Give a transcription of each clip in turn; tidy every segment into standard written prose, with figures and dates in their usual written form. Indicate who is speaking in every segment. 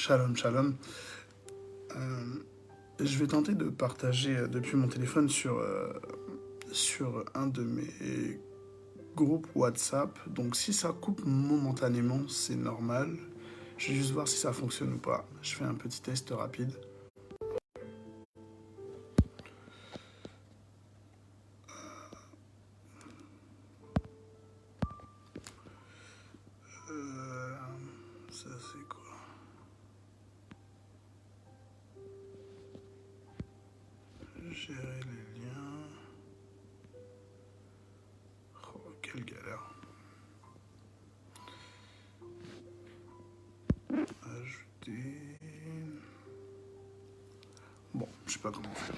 Speaker 1: Shalom, shalom. Je vais tenter de partager depuis mon téléphone sur un de mes groupes WhatsApp. Donc si ça coupe momentanément, c'est normal. Je vais juste voir si ça fonctionne ou pas. Je fais un petit test rapide. Ça c'est quoi? Gérer les liens. Oh, quelle galère. Ajouter. Bon, je sais pas comment faire.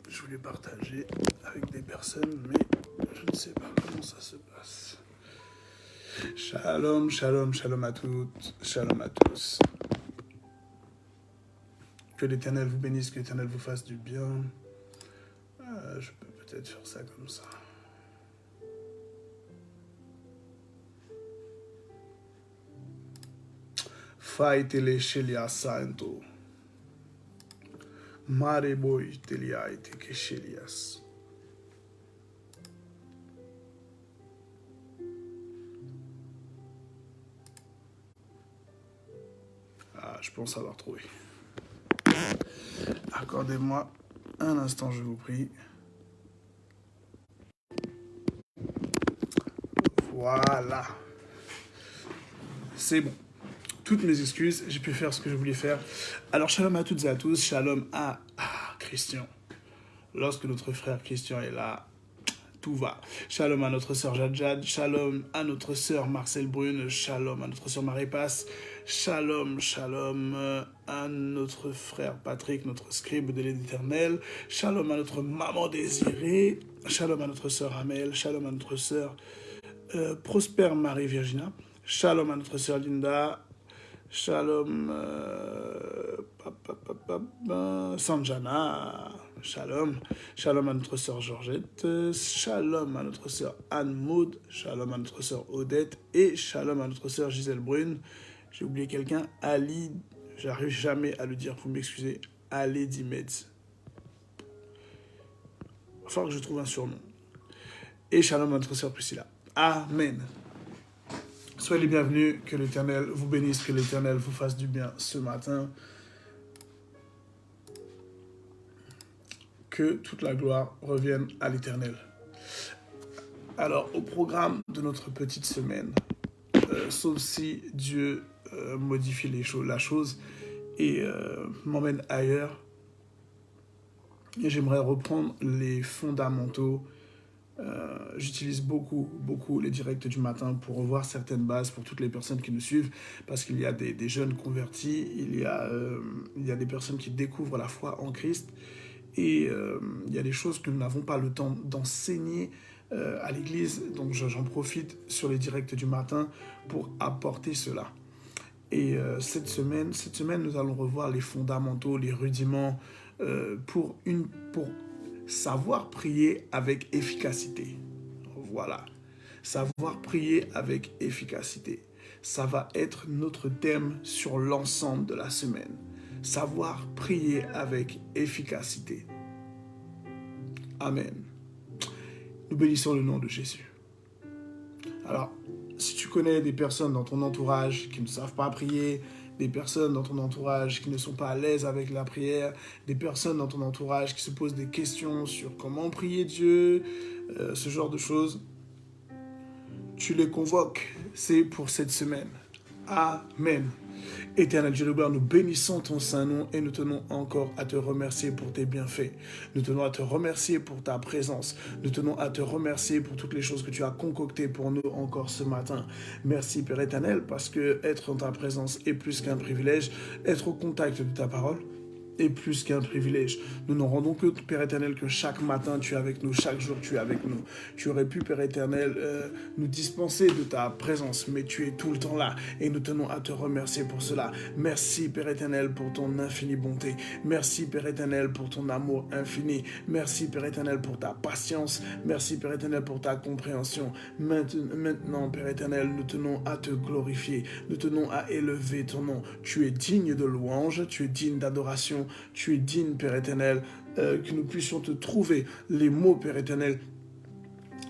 Speaker 1: Je voulais partager avec des personnes, mais je ne sais pas comment ça se passe. Shalom, shalom, shalom à toutes, shalom à tous. Que l'Éternel vous bénisse, que l'Éternel vous fasse du bien. Je peux peut-être faire ça comme ça. Fai tele shelia santo. Mare boy telia te que shelias. Ah, je pense avoir trouvé. Accordez-moi un instant, je vous prie. Voilà. C'est bon. Toutes mes excuses, j'ai pu faire ce que je voulais faire. Alors, shalom à toutes et à tous. Shalom à Christian. Lorsque notre frère Christian est là, tout va. Shalom à notre sœur Jadjad. Shalom à notre sœur Marcel Brune. Shalom à notre sœur Marie-Passe. Shalom, shalom à notre frère Patrick, notre scribe de l'Éternel. Shalom à notre maman désirée. Shalom à notre sœur Amel. Shalom à notre sœur Prosper Marie-Virginia. Shalom à notre sœur Linda. Shalom Sanjana. Shalom. Shalom à notre sœur Georgette. Shalom à notre sœur Anne Maud. Shalom à notre sœur Odette. Et shalom à notre sœur Gisèle Brune. J'ai oublié quelqu'un. Ali. J'arrive jamais à le dire, vous m'excusez. Ali Dimeds. Il va falloir que je trouve un surnom. Et shalom à notre sœur Priscilla. Amen. Soyez les bienvenus, que l'Éternel vous bénisse, que l'Éternel vous fasse du bien ce matin. Que toute la gloire revienne à l'Éternel. Alors, au programme de notre petite semaine, sauf si Dieu modifie la chose et m'emmène ailleurs, j'aimerais reprendre les fondamentaux. J'utilise beaucoup les directs du matin pour revoir certaines bases pour toutes les personnes qui nous suivent, parce qu'il y a des jeunes convertis, il y a des personnes qui découvrent la foi en Christ, et il y a des choses que nous n'avons pas le temps d'enseigner à l'église, donc j'en profite sur les directs du matin pour apporter cela. Et cette semaine, nous allons revoir les fondamentaux, les rudiments pour savoir prier avec efficacité. Voilà. Savoir prier avec efficacité. Ça va être notre thème sur l'ensemble de la semaine. Savoir prier avec efficacité. Amen. Nous bénissons le nom de Jésus. Alors, si tu connais des personnes dans ton entourage qui ne savent pas prier, des personnes dans ton entourage qui ne sont pas à l'aise avec la prière, des personnes dans ton entourage qui se posent des questions sur comment prier Dieu, ce genre de choses, tu les convoques. C'est pour cette semaine. Amen. Éternel Dieu de gloire, nous bénissons ton saint nom et nous tenons encore à te remercier pour tes bienfaits. Nous tenons à te remercier pour ta présence. Nous tenons à te remercier pour toutes les choses que tu as concoctées pour nous encore ce matin. Merci Père éternel, parce que être en ta présence est plus qu'un privilège. Être au contact de ta parole est plus qu'un privilège. Nous nous rendons compte, Père éternel, que chaque matin tu es avec nous, chaque jour tu es avec nous. Tu aurais pu, Père éternel, nous dispenser de ta présence, mais tu es tout le temps là et nous tenons à te remercier pour cela. Merci, Père éternel, pour ton infinie bonté. Merci, Père éternel, pour ton amour infini. Merci, Père éternel, pour ta patience. Merci, Père éternel, pour ta compréhension. Maintenant, Père éternel, nous tenons à te glorifier. Nous tenons à élever ton nom. Tu es digne de louange, tu es digne d'adoration, tu es digne, Père éternel, que nous puissions te trouver les mots, Père éternel,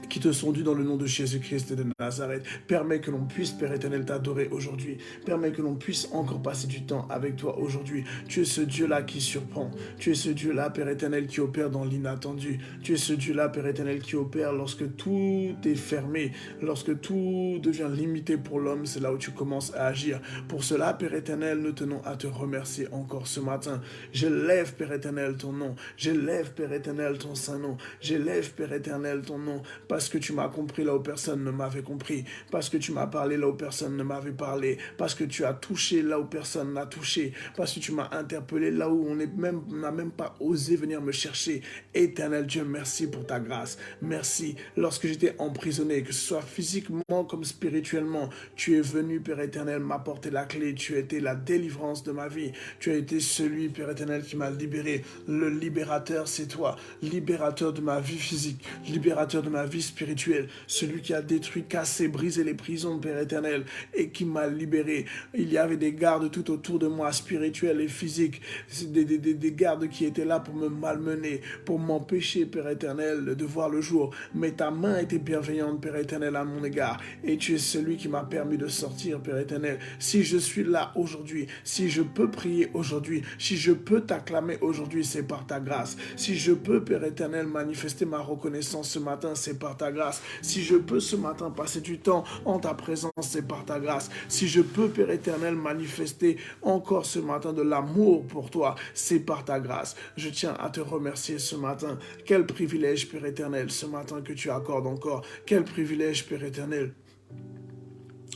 Speaker 1: qui te sont dus dans le nom de Jésus-Christ de Nazareth. Permets que l'on puisse, Père éternel, t'adorer aujourd'hui. Permets que l'on puisse encore passer du temps avec toi aujourd'hui. Tu es ce Dieu-là qui surprend. Tu es ce Dieu-là, Père éternel, qui opère dans l'inattendu. Tu es ce Dieu-là, Père éternel, qui opère lorsque tout est fermé, lorsque tout devient limité pour l'homme. C'est là où tu commences à agir. Pour cela, Père éternel, nous tenons à te remercier encore ce matin. J'élève, Père éternel, ton nom. J'élève, Père éternel, ton saint nom. J'élève, Père éternel, ton nom. Parce que tu m'as compris là où personne ne m'avait compris. Parce que tu m'as parlé là où personne ne m'avait parlé. Parce que tu as touché là où personne n'a touché. Parce que tu m'as interpellé là où on n'a même pas osé venir me chercher. Éternel Dieu, merci pour ta grâce. Merci. Lorsque j'étais emprisonné, que ce soit physiquement comme spirituellement, tu es venu, Père éternel, m'apporter la clé. Tu as été la délivrance de ma vie. Tu as été celui, Père éternel, qui m'a libéré. Le libérateur, c'est toi. Libérateur de ma vie physique. Libérateur de ma vie spirituel, celui qui a détruit, cassé, brisé les prisons, Père éternel, et qui m'a libéré. Il y avait des gardes tout autour de moi, spirituels et physiques, des gardes qui étaient là pour me malmener, pour m'empêcher, Père éternel, de voir le jour. Mais ta main était bienveillante, Père éternel, à mon égard, et tu es celui qui m'a permis de sortir, Père éternel. Si je suis là aujourd'hui, si je peux prier aujourd'hui, si je peux t'acclamer aujourd'hui, c'est par ta grâce. Si je peux, Père éternel, manifester ma reconnaissance ce matin, c'est par ta grâce. Si je peux ce matin passer du temps en ta présence, c'est par ta grâce. Si je peux, Père éternel, manifester encore ce matin de l'amour pour toi, c'est par ta grâce. Je tiens à te remercier ce matin. Quel privilège, Père éternel, ce matin que tu accordes encore. Quel privilège, Père éternel.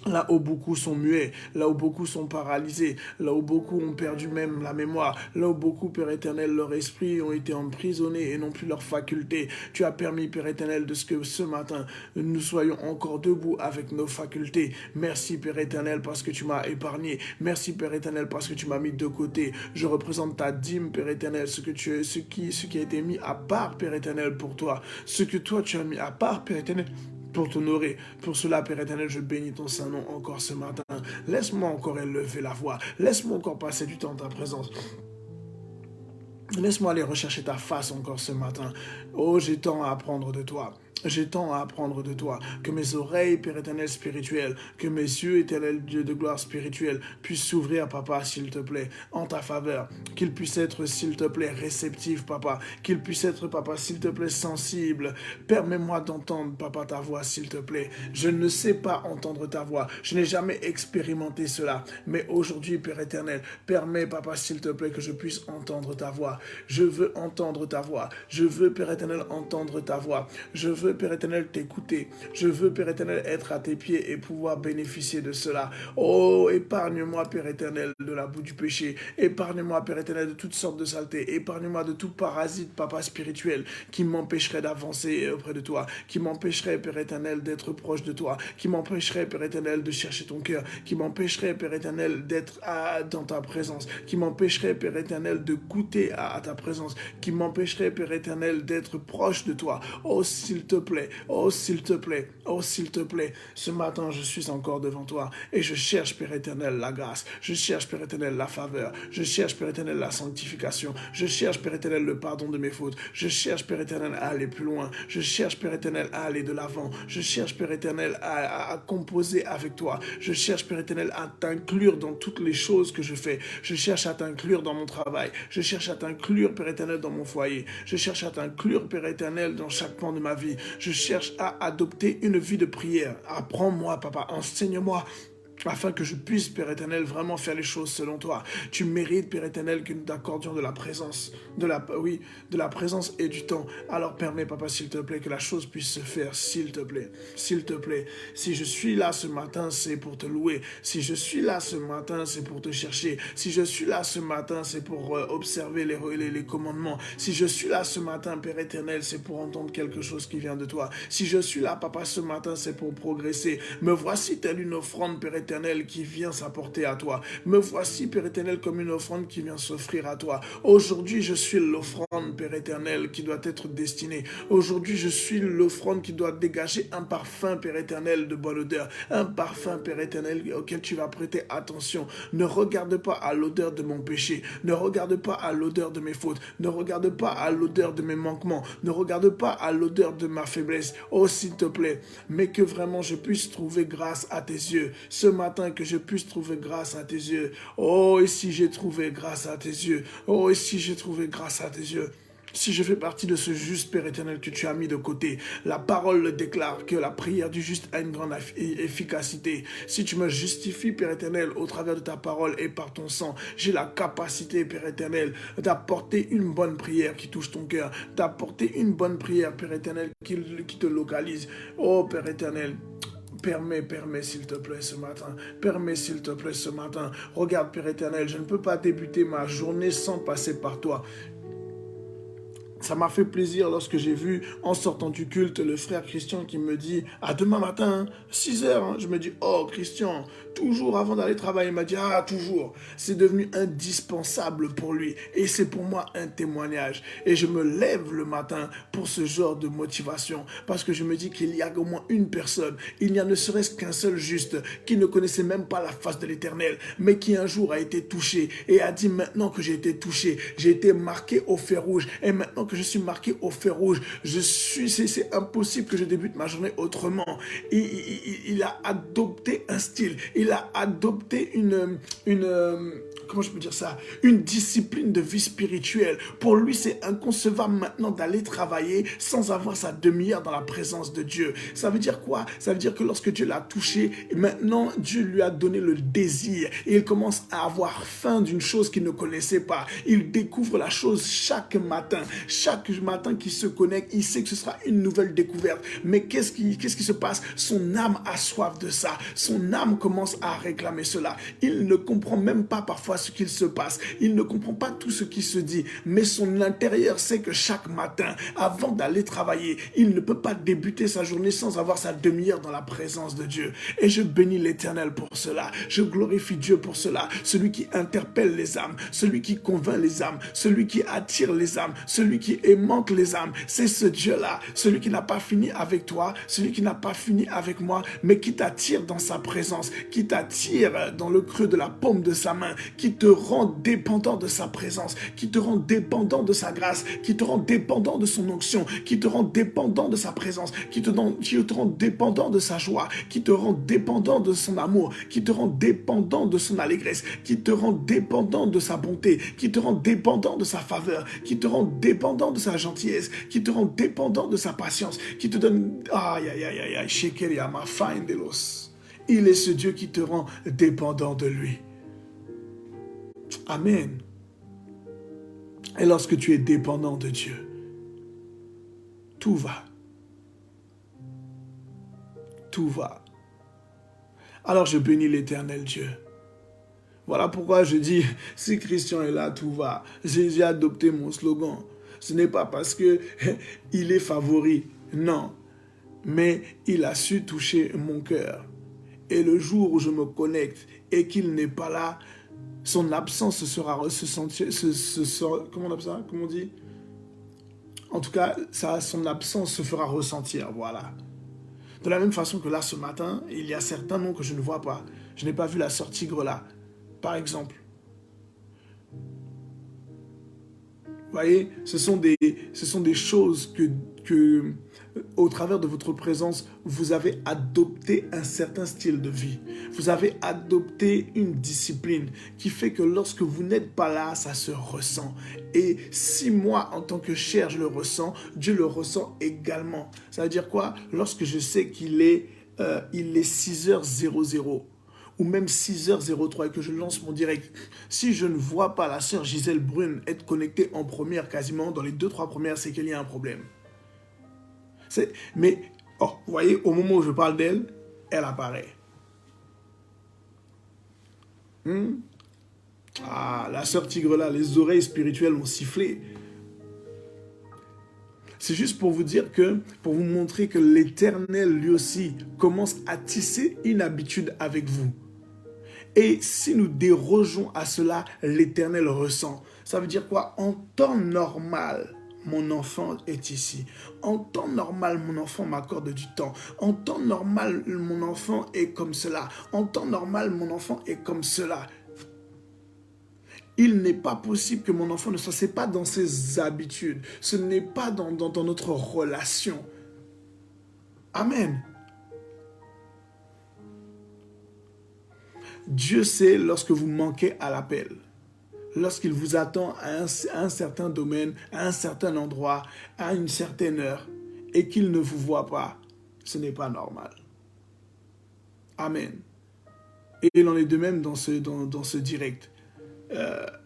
Speaker 1: Là où beaucoup sont muets, là où beaucoup sont paralysés, là où beaucoup ont perdu même la mémoire, là où beaucoup, Père éternel, leur esprit ont été emprisonnés et non plus leurs facultés. Tu as permis, Père éternel, de ce que ce matin, nous soyons encore debout avec nos facultés. Merci, Père éternel, parce que tu m'as épargné. Merci, Père éternel, parce que tu m'as mis de côté. Je représente ta dîme, Père éternel, ce qui a été mis à part, Père éternel, pour toi. Ce que toi, tu as mis à part, Père éternel, pour t'honorer. Pour cela, Père éternel, je bénis ton saint nom encore ce matin. Laisse-moi encore élever la voix. Laisse-moi encore passer du temps en ta présence. Laisse-moi aller rechercher ta face encore ce matin. Oh, j'ai tant à apprendre de toi. J'ai tant à apprendre de toi. Que mes oreilles, Père éternel spirituel, que mes yeux, éternel Dieu de gloire spirituelle, puissent s'ouvrir, Papa, s'il te plaît, en ta faveur. Qu'ils puissent être, s'il te plaît, réceptifs, Papa. Qu'ils puissent être, Papa, s'il te plaît, sensibles. Permets-moi d'entendre, Papa, ta voix, s'il te plaît. Je ne sais pas entendre ta voix. Je n'ai jamais expérimenté cela. Mais aujourd'hui, Père éternel, permets, Papa, s'il te plaît, que je puisse entendre ta voix. Je veux entendre ta voix. Je veux, Père éternel, entendre ta voix. Je veux, Père éternel, t'écouter. Je veux, Père éternel, être à tes pieds et pouvoir bénéficier de cela. Oh, épargne-moi, Père éternel, de la boue du péché. Épargne-moi, Père éternel, de toutes sortes de saletés. Épargne-moi de tout parasite, Papa spirituel, qui m'empêcherait d'avancer auprès de toi, qui m'empêcherait, Père éternel, d'être proche de toi, qui m'empêcherait, Père éternel, de chercher ton cœur, qui m'empêcherait, Père éternel, d'être dans ta présence, qui m'empêcherait, Père éternel, de goûter à ta présence, qui m'empêcherait, Père éternel, d'être proche de toi. Oh, s'il te plaît, oh, s'il te plaît, oh, s'il te plaît. Ce matin, je suis encore devant toi et je cherche, Père éternel, la grâce. Je cherche, Père éternel, la faveur. Je cherche, Père éternel, la sanctification. Je cherche, Père éternel, le pardon de mes fautes. Je cherche, Père éternel, à aller plus loin. Je cherche, Père éternel, à aller de l'avant. Je cherche, Père éternel, à composer avec toi. Je cherche, Père éternel, à t'inclure dans toutes les choses que je fais. Je cherche à t'inclure dans mon travail. Je cherche à t'inclure, Père éternel, dans mon foyer. Je cherche à t'inclure, Père éternel, dans chaque pan de ma vie. Je cherche à adopter une vie de prière. Apprends-moi, Papa, enseigne-moi afin que je puisse, Père éternel, vraiment faire les choses selon toi. Tu mérites, Père éternel, que nous t'accordions de la présence, de la présence et du temps. Alors permets, Papa, s'il te plaît, que la chose puisse se faire, s'il te plaît. S'il te plaît. Si je suis là ce matin, c'est pour te louer. Si je suis là ce matin, c'est pour te chercher. Si je suis là ce matin, c'est pour observer les commandements. Si je suis là ce matin, Père éternel, c'est pour entendre quelque chose qui vient de toi. Si je suis là, Papa, ce matin, c'est pour progresser. Me voici telle une offrande, Père éternel, qui vient s'apporter à toi. Me voici, Père éternel, comme une offrande qui vient s'offrir à toi. Aujourd'hui, je suis l'offrande, Père éternel, qui doit être destinée. Aujourd'hui, je suis l'offrande qui doit dégager un parfum, Père éternel, de bonne odeur. Un parfum, Père éternel, auquel tu vas prêter attention. Ne regarde pas à l'odeur de mon péché. Ne regarde pas à l'odeur de mes fautes. Ne regarde pas à l'odeur de mes manquements. Ne regarde pas à l'odeur de ma faiblesse. Oh, s'il te plaît, mais que vraiment je puisse trouver grâce à tes yeux. Ce matin, que je puisse trouver grâce à tes yeux. Oh, et si j'ai trouvé grâce à tes yeux. Oh, et si j'ai trouvé grâce à tes yeux. Si je fais partie de ce juste Père éternel que tu as mis de côté, la parole le déclare que la prière du juste a une grande efficacité. Si tu me justifies, Père éternel, au travers de ta parole et par ton sang, j'ai la capacité, Père éternel, d'apporter une bonne prière qui touche ton cœur, d'apporter une bonne prière, Père éternel, qui te localise. Oh, Père éternel, permets, s'il te plaît ce matin. Permets s'il te plaît ce matin. Regarde, Père éternel, je ne peux pas débuter ma journée sans passer par toi. Ça m'a fait plaisir lorsque j'ai vu, en sortant du culte, le frère Christian qui me dit « À demain matin, 6 heures. Hein. » Je me dis « Oh, Christian, toujours avant d'aller travailler. » Il m'a dit « Ah, toujours. » C'est devenu indispensable pour lui. Et c'est pour moi un témoignage. Et je me lève le matin pour ce genre de motivation. Parce que je me dis qu'il y a au moins une personne, il n'y a ne serait-ce qu'un seul juste, qui ne connaissait même pas la face de l'Éternel, mais qui un jour a été touché et a dit « Maintenant que j'ai été touché, j'ai été marqué au fer rouge. Et maintenant que je suis marqué au fer rouge, c'est impossible que je débute ma journée autrement. » Il a adopté un style, il a adopté comment je peux dire ça, une discipline de vie spirituelle. Pour lui, c'est inconcevable maintenant d'aller travailler sans avoir sa demi-heure dans la présence de Dieu. Ça veut dire quoi? Ça veut dire que lorsque Dieu l'a touché, maintenant Dieu lui a donné le désir et il commence à avoir faim d'une chose qu'il ne connaissait pas. Il découvre la chose chaque matin. Chaque matin qu'il se connecte, il sait que ce sera une nouvelle découverte. Mais qu'est-ce qui se passe? Son âme a soif de ça. Son âme commence à réclamer cela. Il ne comprend même pas parfois ce qu'il se passe. Il ne comprend pas tout ce qui se dit. Mais son intérieur sait que chaque matin, avant d'aller travailler, il ne peut pas débuter sa journée sans avoir sa demi-heure dans la présence de Dieu. Et je bénis l'Éternel pour cela. Je glorifie Dieu pour cela. Celui qui interpelle les âmes, celui qui convainc les âmes, celui qui attire les âmes, celui qui aimante les âmes. C'est ce Dieu-là, celui qui n'a pas fini avec toi, celui qui n'a pas fini avec moi, mais qui t'attire dans sa présence, qui t'attire dans le creux de la paume de sa main, qui te rend dépendant de sa présence, qui te rend dépendant de sa grâce, qui te rend dépendant de son onction, qui te rend dépendant de sa présence, qui te rend dépendant de sa joie, qui te rend dépendant de son amour, qui te rend dépendant de son allégresse, qui te rend dépendant de sa bonté, qui te rend dépendant de sa faveur, qui te rend dépendant de sa gentillesse, qui te rend dépendant de sa patience, qui te donne... Aïe, aïe, aïe, aïe, aïe, shekeli ama fain de los. Il est ce Dieu qui te rend dépendant de lui. Amen. Et lorsque tu es dépendant de Dieu, tout va. Tout va. Alors je bénis l'Éternel Dieu. Voilà pourquoi je dis, si Christian est là, tout va. J'ai adopté mon slogan. Ce n'est pas parce que il est favori, non. Mais il a su toucher mon cœur. Et le jour où je me connecte et qu'il n'est pas là, son absence sera ressentie. Comment on appelle ça? Comment on dit? En tout cas, son absence se fera ressentir, voilà. De la même façon que là, ce matin, il y a certains noms que je ne vois pas. Je n'ai pas vu la sœur Tigre là, par exemple. Vous voyez, ce sont des choses que, au travers de votre présence, vous avez adopté un certain style de vie. Vous avez adopté une discipline qui fait que lorsque vous n'êtes pas là, ça se ressent. Et si moi, en tant que chair, je le ressens, Dieu le ressent également. Ça veut dire quoi? Lorsque je sais qu'il est 6h00, ou même 6h03 et que je lance mon direct, si je ne vois pas la sœur Gisèle Brune être connectée en première quasiment, dans les 2-3 premières, c'est qu'il y a un problème. Mais, oh, vous voyez, au moment où je parle d'elle, elle apparaît. Ah, la sœur Tigre là, les oreilles spirituelles ont sifflé. C'est juste pour vous dire que, pour vous montrer que l'Éternel, lui aussi, commence à tisser une habitude avec vous. Et si nous dérogeons à cela, l'Éternel ressent. Ça veut dire quoi? En temps normal, mon enfant est ici. En temps normal, mon enfant m'accorde du temps. En temps normal, mon enfant est comme cela. En temps normal, mon enfant est comme cela. Il n'est pas possible que mon enfant ne soit, c'est pas dans ses habitudes, ce n'est pas dans notre relation. Amen. Dieu sait lorsque vous manquez à l'appel, lorsqu'il vous attend à un certain domaine, à un certain endroit, à une certaine heure, et qu'il ne vous voit pas, ce n'est pas normal. Amen. Et il en est de même dans ce direct.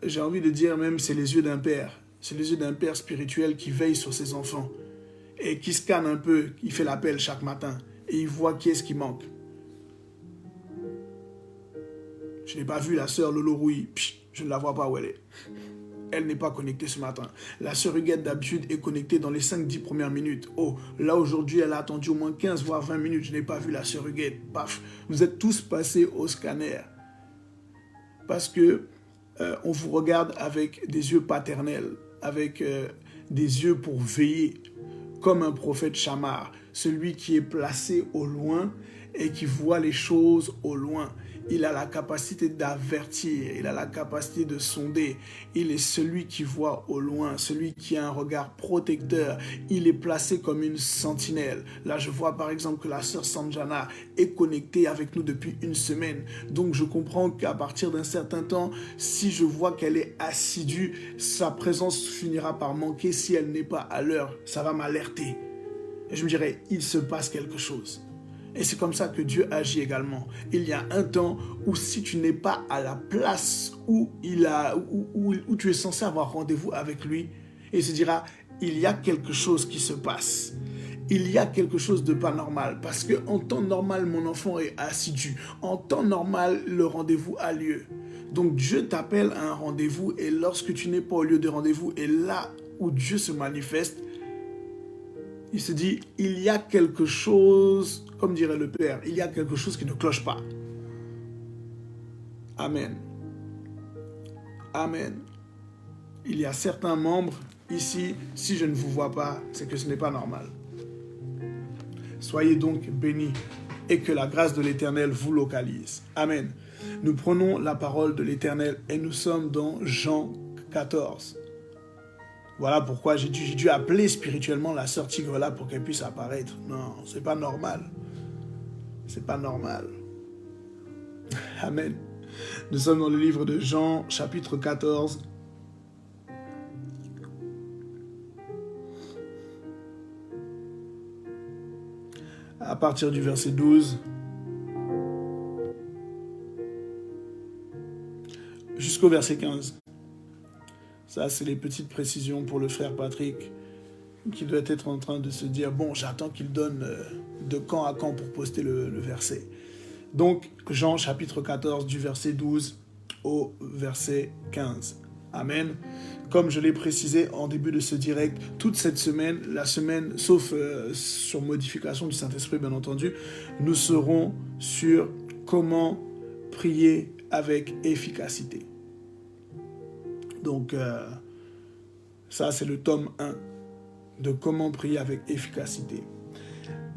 Speaker 1: J'ai envie de dire même, c'est les yeux d'un père. C'est les yeux d'un père spirituel qui veille sur ses enfants et qui scanne un peu, il fait l'appel chaque matin et il voit qui est-ce qui manque. Je n'ai pas vu la sœur Lolo Rouy, je ne la vois pas où elle est. Elle n'est pas connectée ce matin. La sœur Huguette d'habitude est connectée dans les 5-10 premières minutes. Oh, là aujourd'hui, elle a attendu au moins 15 voire 20 minutes. Je n'ai pas vu la sœur Huguette. Paf, vous êtes tous passés au scanner. Parce que on vous regarde avec des yeux paternels, avec des yeux pour veiller, comme un prophète Chamar, celui qui est placé au loin et qui voit les choses au loin. Il a la capacité d'avertir, il a la capacité de sonder. Il est celui qui voit au loin, celui qui a un regard protecteur. Il est placé comme une sentinelle. Là, je vois par exemple que la sœur Sanjana est connectée avec nous depuis une semaine. Donc, je comprends qu'à partir d'un certain temps, si je vois qu'elle est assidue, sa présence finira par manquer si elle n'est pas à l'heure. Ça va m'alerter. Et je me dirais, il se passe quelque chose. Et c'est comme ça que Dieu agit également. Il y a un temps où si tu n'es pas à la place où tu es censé avoir rendez-vous avec lui, il se dira, il y a quelque chose qui se passe. Il y a quelque chose de pas normal. Parce qu'en temps normal, mon enfant est assidu. En temps normal, le rendez-vous a lieu. Donc Dieu t'appelle à un rendez-vous et lorsque tu n'es pas au lieu de rendez-vous et là où Dieu se manifeste, il se dit, il y a quelque chose, comme dirait le Père, il y a quelque chose qui ne cloche pas. Amen. Amen. Il y a certains membres ici, si je ne vous vois pas, c'est que ce n'est pas normal. Soyez donc bénis et que la grâce de l'Éternel vous localise. Amen. Nous prenons la parole de l'Éternel et nous sommes dans Jean 14. Voilà pourquoi j'ai dû appeler spirituellement la sœur Tigre là pour qu'elle puisse apparaître. Non, c'est pas normal. C'est pas normal. Amen. Nous sommes dans le livre de Jean, chapitre 14. À partir du verset 12. Jusqu'au verset 15. Ça, c'est les petites précisions pour le frère Patrick, qui doit être en train de se dire, bon, j'attends qu'il donne de quand à quand pour poster le verset. Donc, Jean chapitre 14, du verset 12 au verset 15. Amen. Comme je l'ai précisé en début de ce direct, toute cette semaine, la semaine, sauf sur modification du Saint-Esprit, bien entendu, nous serons sur comment prier avec efficacité. Donc, ça, c'est le tome 1 de comment prier avec efficacité.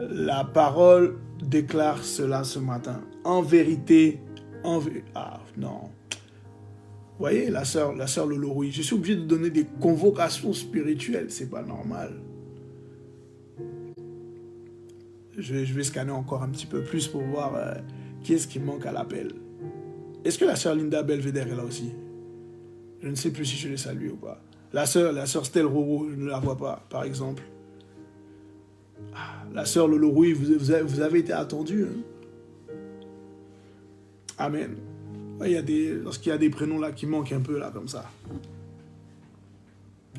Speaker 1: La parole déclare cela ce matin. En vérité, ah non. Vous voyez, la sœur Lolo Rouy, je suis obligé de donner des convocations spirituelles. C'est pas normal. Je vais scanner encore un petit peu plus pour voir qui est-ce qui manque à l'appel. Est-ce que la sœur Linda Belvedere est là aussi? Je ne sais plus si je les salue ou pas. La sœur Stella Roro, je ne la vois pas, par exemple. Ah, la sœur Lolo Rouy, vous avez été attendue. Hein? Amen. Lorsqu'il y a des prénoms là qui manquent un peu là comme ça,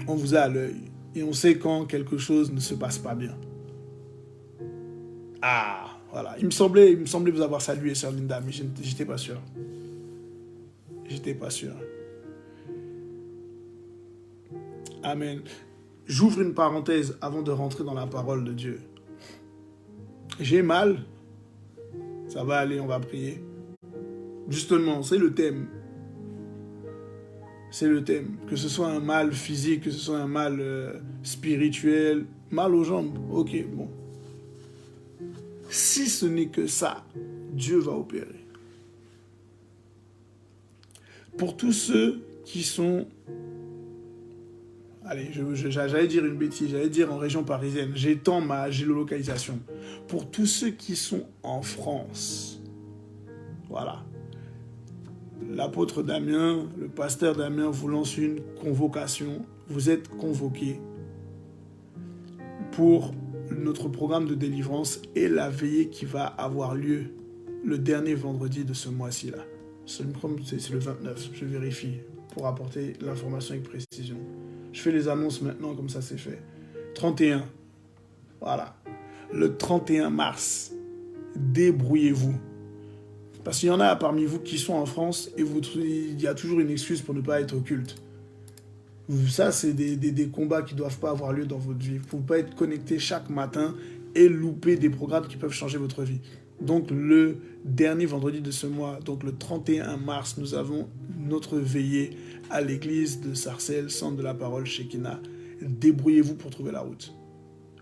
Speaker 1: on vous a à l'œil et on sait quand quelque chose ne se passe pas bien. Ah, voilà. Il me semblait vous avoir salué, sœur Linda, mais j'étais pas sûr. J'étais pas sûr. Amen. J'ouvre une parenthèse avant de rentrer dans la parole de Dieu. J'ai mal. Ça va aller, on va prier. Justement, c'est le thème. C'est le thème. Que ce soit un mal physique, que ce soit un mal spirituel, mal aux jambes. Ok, bon. Si ce n'est que ça, Dieu va opérer. Pour tous ceux qui sont... Allez, j'allais dire une bêtise, j'allais dire en région parisienne. J'étends ma géolocalisation. Pour tous ceux qui sont en France, voilà. L'apôtre Damien, le pasteur Damien vous lance une convocation. Vous êtes convoqués pour notre programme de délivrance et la veillée qui va avoir lieu le dernier vendredi de ce mois-ci là. C'est le 29, je vérifie pour apporter l'information avec précision. Je fais les annonces maintenant, comme ça c'est fait. 31, voilà. Le 31 mars, débrouillez-vous. Parce qu'il y en a parmi vous qui sont en France et il y a toujours une excuse pour ne pas être au culte. Ça, c'est des combats qui ne doivent pas avoir lieu dans votre vie. Vous ne pouvez pas être connecté chaque matin et louper des programmes qui peuvent changer votre vie. Donc, le dernier vendredi de ce mois, donc le 31 mars, nous avons notre veillée à l'église de Sarcelles, centre de la parole Shekinah. Débrouillez-vous pour trouver la route.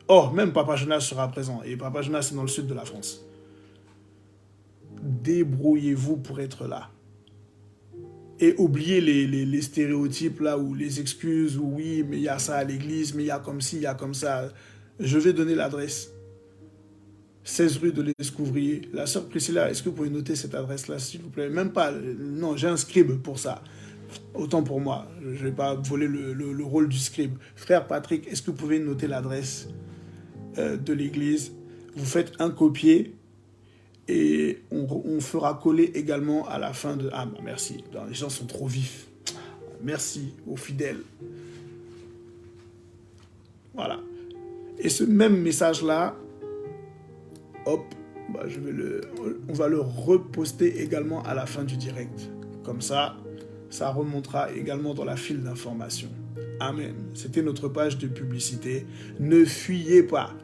Speaker 1: Oh, même Papa Jonas sera présent. Et Papa Jonas, c'est dans le sud de la France. Débrouillez-vous pour être là. Et oubliez les stéréotypes là, ou les excuses, ou oui, mais il y a ça à l'église, mais il y a comme ci, il y a comme ça. Je vais donner l'adresse. 16 rue de l'Escouvrier. La sœur Priscilla, est-ce que vous pouvez noter cette adresse-là, s'il vous plaît? Même pas, non, j'ai un scribe pour ça. Autant pour moi, je ne vais pas voler le rôle du scribe. Frère Patrick, est-ce que vous pouvez noter l'adresse de l'église? Vous faites un copier et on fera coller également à la fin de... Ah, merci, les gens sont trop vifs. Merci aux fidèles. Voilà. Et ce même message-là, hop, bah on va le reposter également à la fin du direct. Comme ça, ça remontera également dans la file d'information. Amen. C'était notre page de publicité. Ne fuyez pas.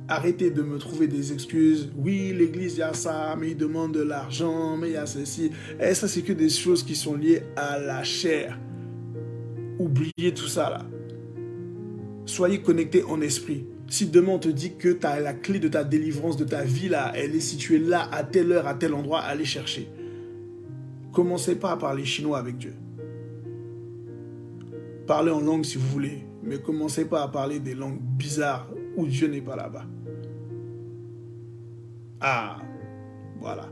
Speaker 1: Arrêtez de me trouver des excuses. Oui, l'église, il y a ça, mais il demande de l'argent, mais il y a ceci. Et ça, c'est que des choses qui sont liées à la chair. Oubliez tout ça, là. Soyez connectés en esprit. Si demain on te dit que la clé de ta délivrance, de ta vie, là, elle est située là, à telle heure, à tel endroit, allez chercher. Commencez pas à parler chinois avec Dieu. Parlez en langue si vous voulez, mais commencez pas à parler des langues bizarres où Dieu n'est pas là-bas. Ah, voilà.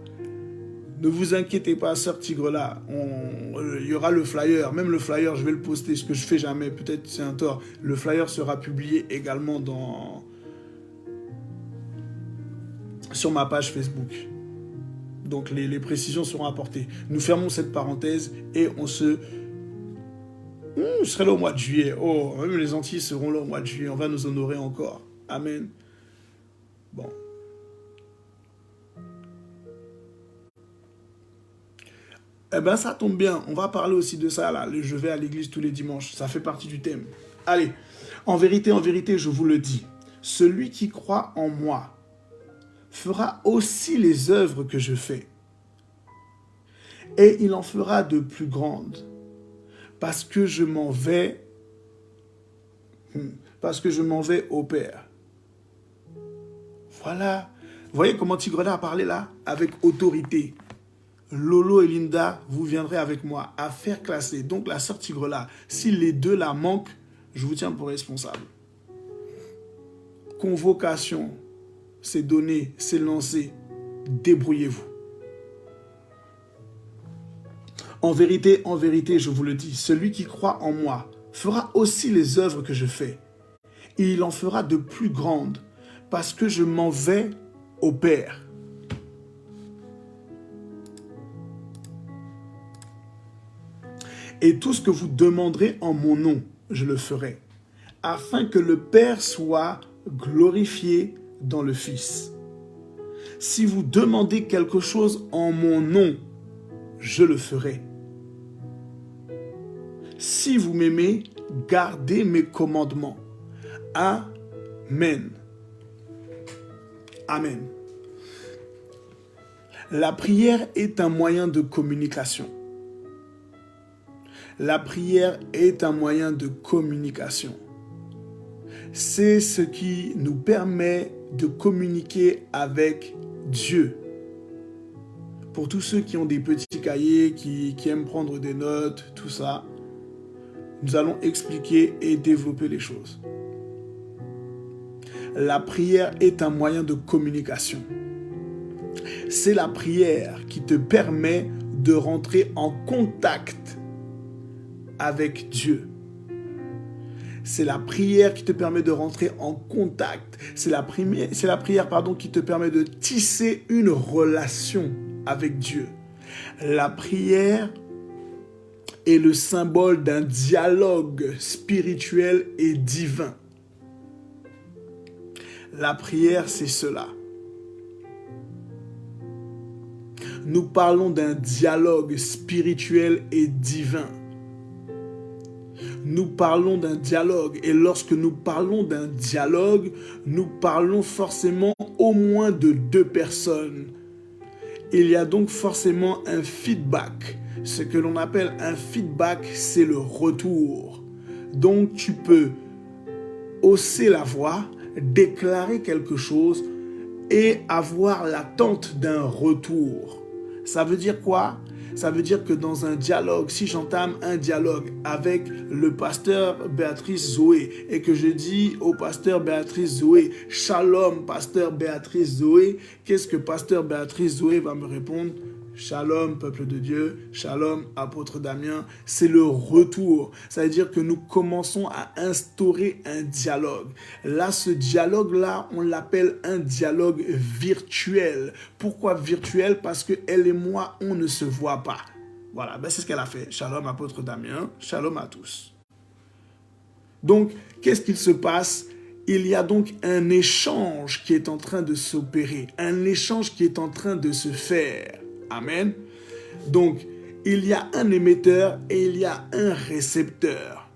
Speaker 1: Ne vous inquiétez pas, sœur Tigre là, il y aura le flyer, même le flyer, je vais le poster, ce que je fais jamais, peut-être c'est un tort. Le flyer sera publié également sur ma page Facebook. Donc les précisions seront apportées. Nous fermons cette parenthèse et on se... je serai là au mois de juillet. Oh, même les Antilles seront là au mois de juillet. On va nous honorer encore. Amen. Bon. Eh bien, ça tombe bien. On va parler aussi de ça, là. Je vais à l'église tous les dimanches. Ça fait partie du thème. Allez. En vérité, je vous le dis. Celui qui croit en moi fera aussi les œuvres que je fais. Et il en fera de plus grandes. Parce que je m'en vais au Père. Voilà. Vous voyez comment Tigreda a parlé là? Avec autorité. Lolo et Linda, vous viendrez avec moi. Affaire classée. Donc la sœur Tigrela, si les deux là manquent, je vous tiens pour responsable. Convocation, c'est donné, c'est lancé. Débrouillez-vous. En vérité, je vous le dis, celui qui croit en moi fera aussi les œuvres que je fais. Et il en fera de plus grandes, parce que je m'en vais au Père. Et tout ce que vous demanderez en mon nom, je le ferai, afin que le Père soit glorifié dans le Fils. Si vous demandez quelque chose en mon nom, je le ferai. Si vous m'aimez, gardez mes commandements. Amen. Amen. La prière est un moyen de communication. La prière est un moyen de communication. C'est ce qui nous permet de communiquer avec Dieu. Pour tous ceux qui ont des petits cahiers, qui aiment prendre des notes, tout ça, nous allons expliquer et développer les choses. La prière est un moyen de communication. C'est la prière qui te permet de rentrer en contact avec Dieu. C'est la prière qui te permet de rentrer en contact. C'est la prière qui te permet de tisser une relation avec Dieu. La prière est le symbole d'un dialogue spirituel et divin. La prière, c'est cela. Nous parlons d'un dialogue spirituel et divin. Nous parlons d'un dialogue. Et lorsque nous parlons d'un dialogue, nous parlons forcément au moins de deux personnes. Il y a donc forcément un feedback. Ce que l'on appelle un feedback, c'est le retour. Donc tu peux hausser la voix, déclarer quelque chose et avoir l'attente d'un retour. Ça veut dire quoi? Ça veut dire que dans un dialogue, si j'entame un dialogue avec le pasteur Béatrice Zoé et que je dis au pasteur Béatrice Zoé, « Shalom, pasteur Béatrice Zoé », qu'est-ce que pasteur Béatrice Zoé va me répondre? Shalom, peuple de Dieu, shalom, apôtre Damien. C'est le retour. Ça veut dire que nous commençons à instaurer un dialogue. Là, ce dialogue-là, on l'appelle un dialogue virtuel. Pourquoi virtuel? Parce que elle et moi, on ne se voit pas. Voilà, c'est ce qu'elle a fait. Shalom, apôtre Damien, shalom à tous. Donc, qu'est-ce qu'il se passe? Il y a donc un échange qui est en train de s'opérer, un échange qui est en train de se faire. Amen. Donc, il y a un émetteur et il y a un récepteur.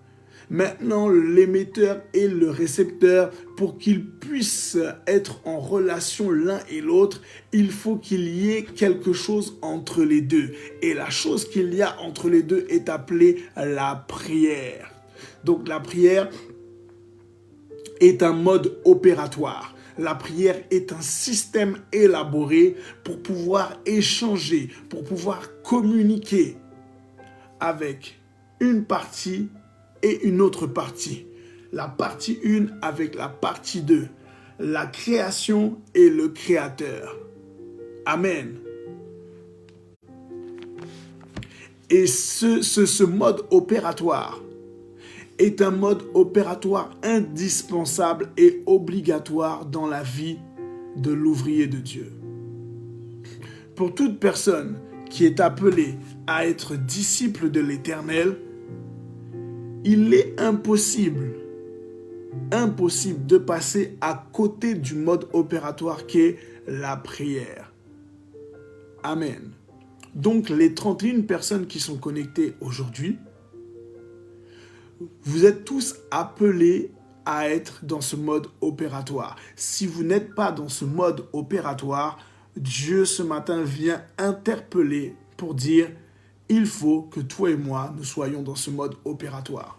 Speaker 1: Maintenant, l'émetteur et le récepteur, pour qu'ils puissent être en relation l'un et l'autre, il faut qu'il y ait quelque chose entre les deux. Et la chose qu'il y a entre les deux est appelée la prière. Donc, la prière est un mode opératoire. La prière est un système élaboré pour pouvoir échanger, pour pouvoir communiquer avec une partie et une autre partie. La partie 1 avec la partie 2. La création et le créateur. Amen. Et ce mode opératoire est un mode opératoire indispensable et obligatoire dans la vie de l'ouvrier de Dieu. Pour toute personne qui est appelée à être disciple de l'Éternel, il est impossible de passer à côté du mode opératoire qu'est la prière. Amen. Donc les 31 personnes qui sont connectées aujourd'hui, vous êtes tous appelés à être dans ce mode opératoire. Si vous n'êtes pas dans ce mode opératoire, Dieu ce matin vient interpeller pour dire « Il faut que toi et moi, nous soyons dans ce mode opératoire ».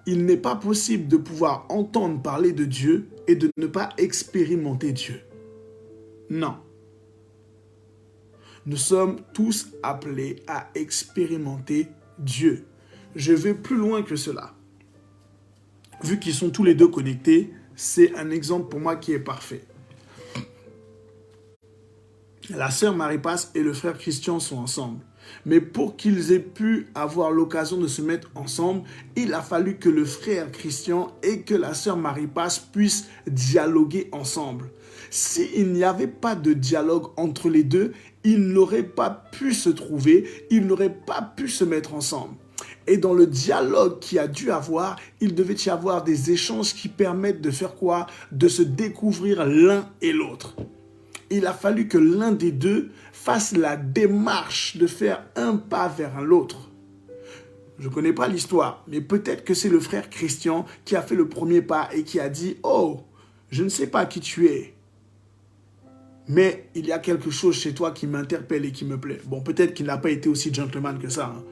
Speaker 1: Il n'est pas possible de pouvoir entendre parler de Dieu et de ne pas expérimenter Dieu. Non. Nous sommes tous appelés à expérimenter Dieu. Je vais plus loin que cela. Vu qu'ils sont tous les deux connectés, c'est un exemple pour moi qui est parfait. La sœur Marie-Passe et le frère Christian sont ensemble. Mais pour qu'ils aient pu avoir l'occasion de se mettre ensemble, il a fallu que le frère Christian et que la sœur Marie-Passe puissent dialoguer ensemble. S'il n'y avait pas de dialogue entre les deux, ils n'auraient pas pu se trouver, ils n'auraient pas pu se mettre ensemble. Et dans le dialogue qu'il y a dû avoir, il devait y avoir des échanges qui permettent de faire quoi? De se découvrir l'un et l'autre. Il a fallu que l'un des deux fasse la démarche de faire un pas vers l'autre. Je ne connais pas l'histoire, mais peut-être que c'est le frère Christian qui a fait le premier pas et qui a dit « Oh, je ne sais pas qui tu es, mais il y a quelque chose chez toi qui m'interpelle et qui me plaît. » Bon, peut-être qu'il n'a pas été aussi gentleman que ça, hein.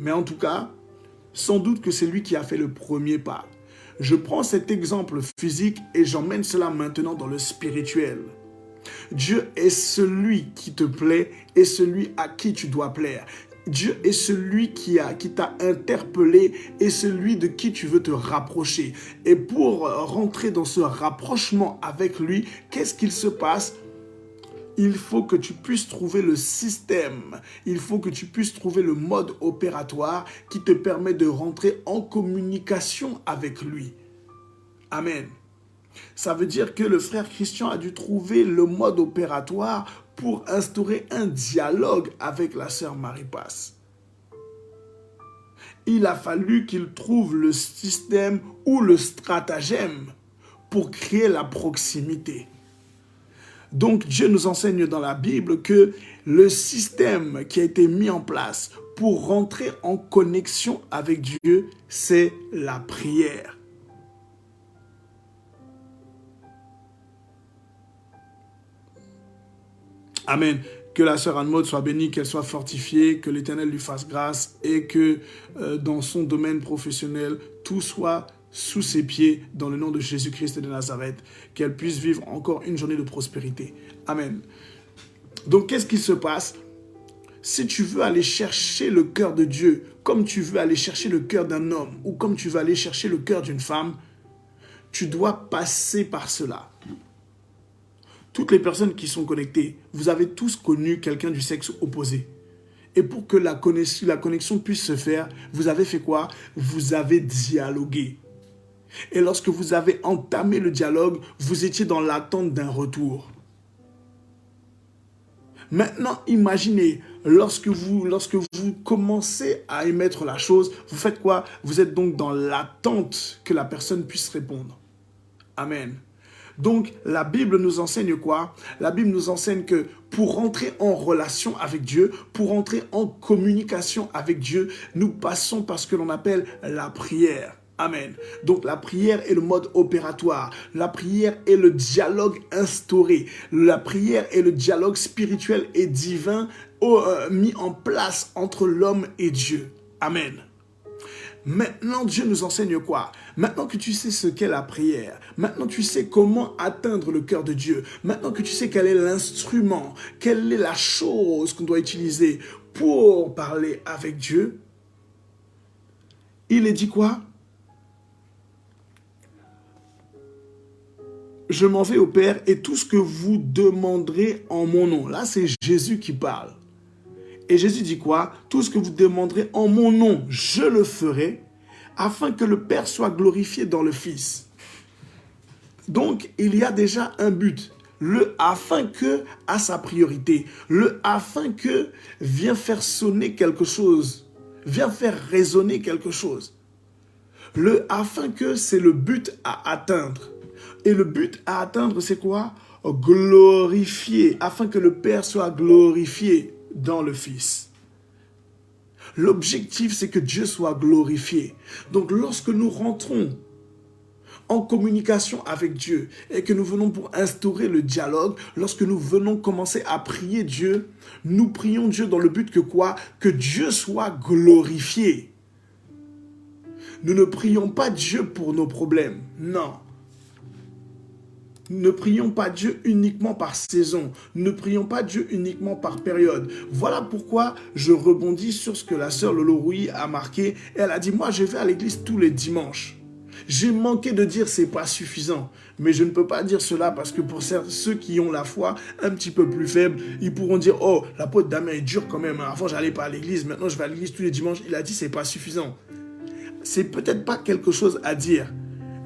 Speaker 1: Mais en tout cas, sans doute que c'est lui qui a fait le premier pas. Je prends cet exemple physique et j'emmène cela maintenant dans le spirituel. Dieu est celui qui te plaît et celui à qui tu dois plaire. Dieu est celui qui t'a interpellé et celui de qui tu veux te rapprocher. Et pour rentrer dans ce rapprochement avec lui, qu'est-ce qu'il se passe? Il faut que tu puisses trouver le système, il faut que tu puisses trouver le mode opératoire qui te permet de rentrer en communication avec lui. Amen. Ça veut dire que le frère Christian a dû trouver le mode opératoire pour instaurer un dialogue avec la sœur Marie-Passe. Il a fallu qu'il trouve le système ou le stratagème pour créer la proximité. Donc Dieu nous enseigne dans la Bible que le système qui a été mis en place pour rentrer en connexion avec Dieu, c'est la prière. Amen. Que la sœur Anne-Maud soit bénie, qu'elle soit fortifiée, que l'Éternel lui fasse grâce et que dans son domaine professionnel, tout soit sous ses pieds dans le nom de Jésus-Christ de Nazareth, qu'elle puisse vivre encore une journée de prospérité. Amen. Donc, qu'est-ce qui se passe? Si tu veux aller chercher le cœur de Dieu, comme tu veux aller chercher le cœur d'un homme ou comme tu veux aller chercher le cœur d'une femme, tu dois passer par cela. Toutes les personnes qui sont connectées, vous avez tous connu quelqu'un du sexe opposé. Et pour que la connexion puisse se faire, vous avez fait quoi? Vous avez dialogué. Et lorsque vous avez entamé le dialogue, vous étiez dans l'attente d'un retour. Maintenant, imaginez, lorsque vous commencez à émettre la chose, vous faites quoi? Vous êtes donc dans l'attente que la personne puisse répondre. Amen. Donc, la Bible nous enseigne quoi? La Bible nous enseigne que pour rentrer en relation avec Dieu, pour rentrer en communication avec Dieu, nous passons par ce que l'on appelle la prière. Amen. Donc la prière est le mode opératoire. La prière est le dialogue instauré. La prière est le dialogue spirituel et divin mis en place entre l'homme et Dieu. Amen. Maintenant, Dieu nous enseigne quoi? Maintenant que tu sais ce qu'est la prière, maintenant tu sais comment atteindre le cœur de Dieu, maintenant que tu sais quel est l'instrument, quelle est la chose qu'on doit utiliser pour parler avec Dieu, il est dit quoi? Je m'en vais au Père et tout ce que vous demanderez en mon nom. Là, c'est Jésus qui parle. Et Jésus dit quoi? Tout ce que vous demanderez en mon nom, je le ferai, afin que le Père soit glorifié dans le Fils. Donc, il y a déjà un but. Le afin que a sa priorité. Le afin que vient faire sonner quelque chose. Vient faire résonner quelque chose. Le afin que c'est le but à atteindre. Et le but à atteindre, c'est quoi? Glorifier, afin que le Père soit glorifié dans le Fils. L'objectif, c'est que Dieu soit glorifié. Donc, lorsque nous rentrons en communication avec Dieu et que nous venons pour instaurer le dialogue, lorsque nous venons commencer à prier Dieu, nous prions Dieu dans le but que quoi? Que Dieu soit glorifié. Nous ne prions pas Dieu pour nos problèmes, non. Ne prions pas Dieu uniquement par saison. Ne prions pas Dieu uniquement par période. Voilà pourquoi je rebondis sur ce que la sœur Lolo Rouy a marqué. Elle a dit, moi je vais à l'église tous les dimanches. J'ai manqué de dire c'est pas suffisant. Mais je ne peux pas dire cela parce que pour ceux qui ont la foi un petit peu plus faible, ils pourront dire « Oh, l'apôtre Damien est dur quand même. Avant, j'allais pas à l'église. Maintenant, je vais à l'église tous les dimanches. » Il a dit « C'est pas suffisant. » C'est peut-être pas quelque chose à dire.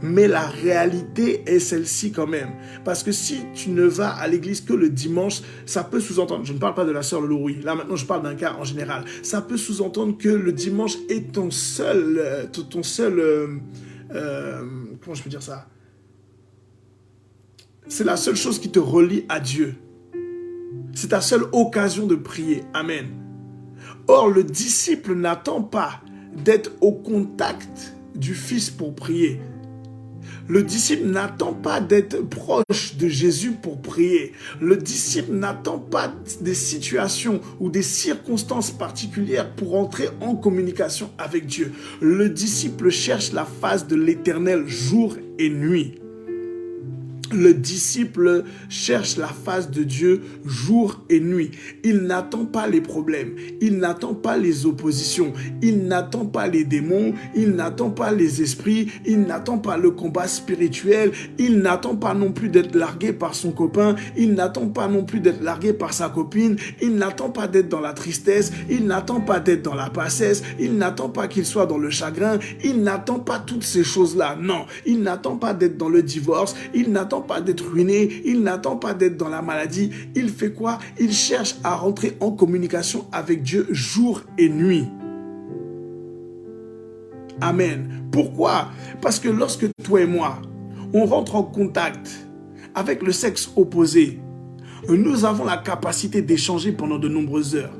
Speaker 1: Mais la réalité est celle-ci quand même. Parce que si tu ne vas à l'église que le dimanche, ça peut sous-entendre, je ne parle pas de la sœur Louis, là maintenant je parle d'un cas en général, ça peut sous-entendre que le dimanche est comment je peux dire ça? C'est la seule chose qui te relie à Dieu. C'est ta seule occasion de prier. Amen. Or, le disciple n'attend pas d'être au contact du Fils pour prier. Le disciple n'attend pas d'être proche de Jésus pour prier. Le disciple n'attend pas des situations ou des circonstances particulières pour entrer en communication avec Dieu. Le disciple cherche la face de l'Éternel jour et nuit. Le disciple cherche la face de Dieu jour et nuit. Il n'attend pas les problèmes, il n'attend pas les oppositions, il n'attend pas les démons, il n'attend pas les esprits, il n'attend pas le combat spirituel, il n'attend pas non plus d'être largué par son copain, il n'attend pas non plus d'être largué par sa copine, il n'attend pas d'être dans la tristesse, il n'attend pas d'être dans la bassesse, il n'attend pas qu'il soit dans le chagrin, il n'attend pas toutes ces choses-là. Non, il n'attend pas d'être dans le divorce, il n'attend pas d'être ruiné, il n'attend pas d'être dans la maladie. Il fait quoi? Il cherche à rentrer en communication avec Dieu jour et nuit. Amen. Pourquoi? Parce que lorsque toi et moi, on rentre en contact avec le sexe opposé, nous avons la capacité d'échanger pendant de nombreuses heures.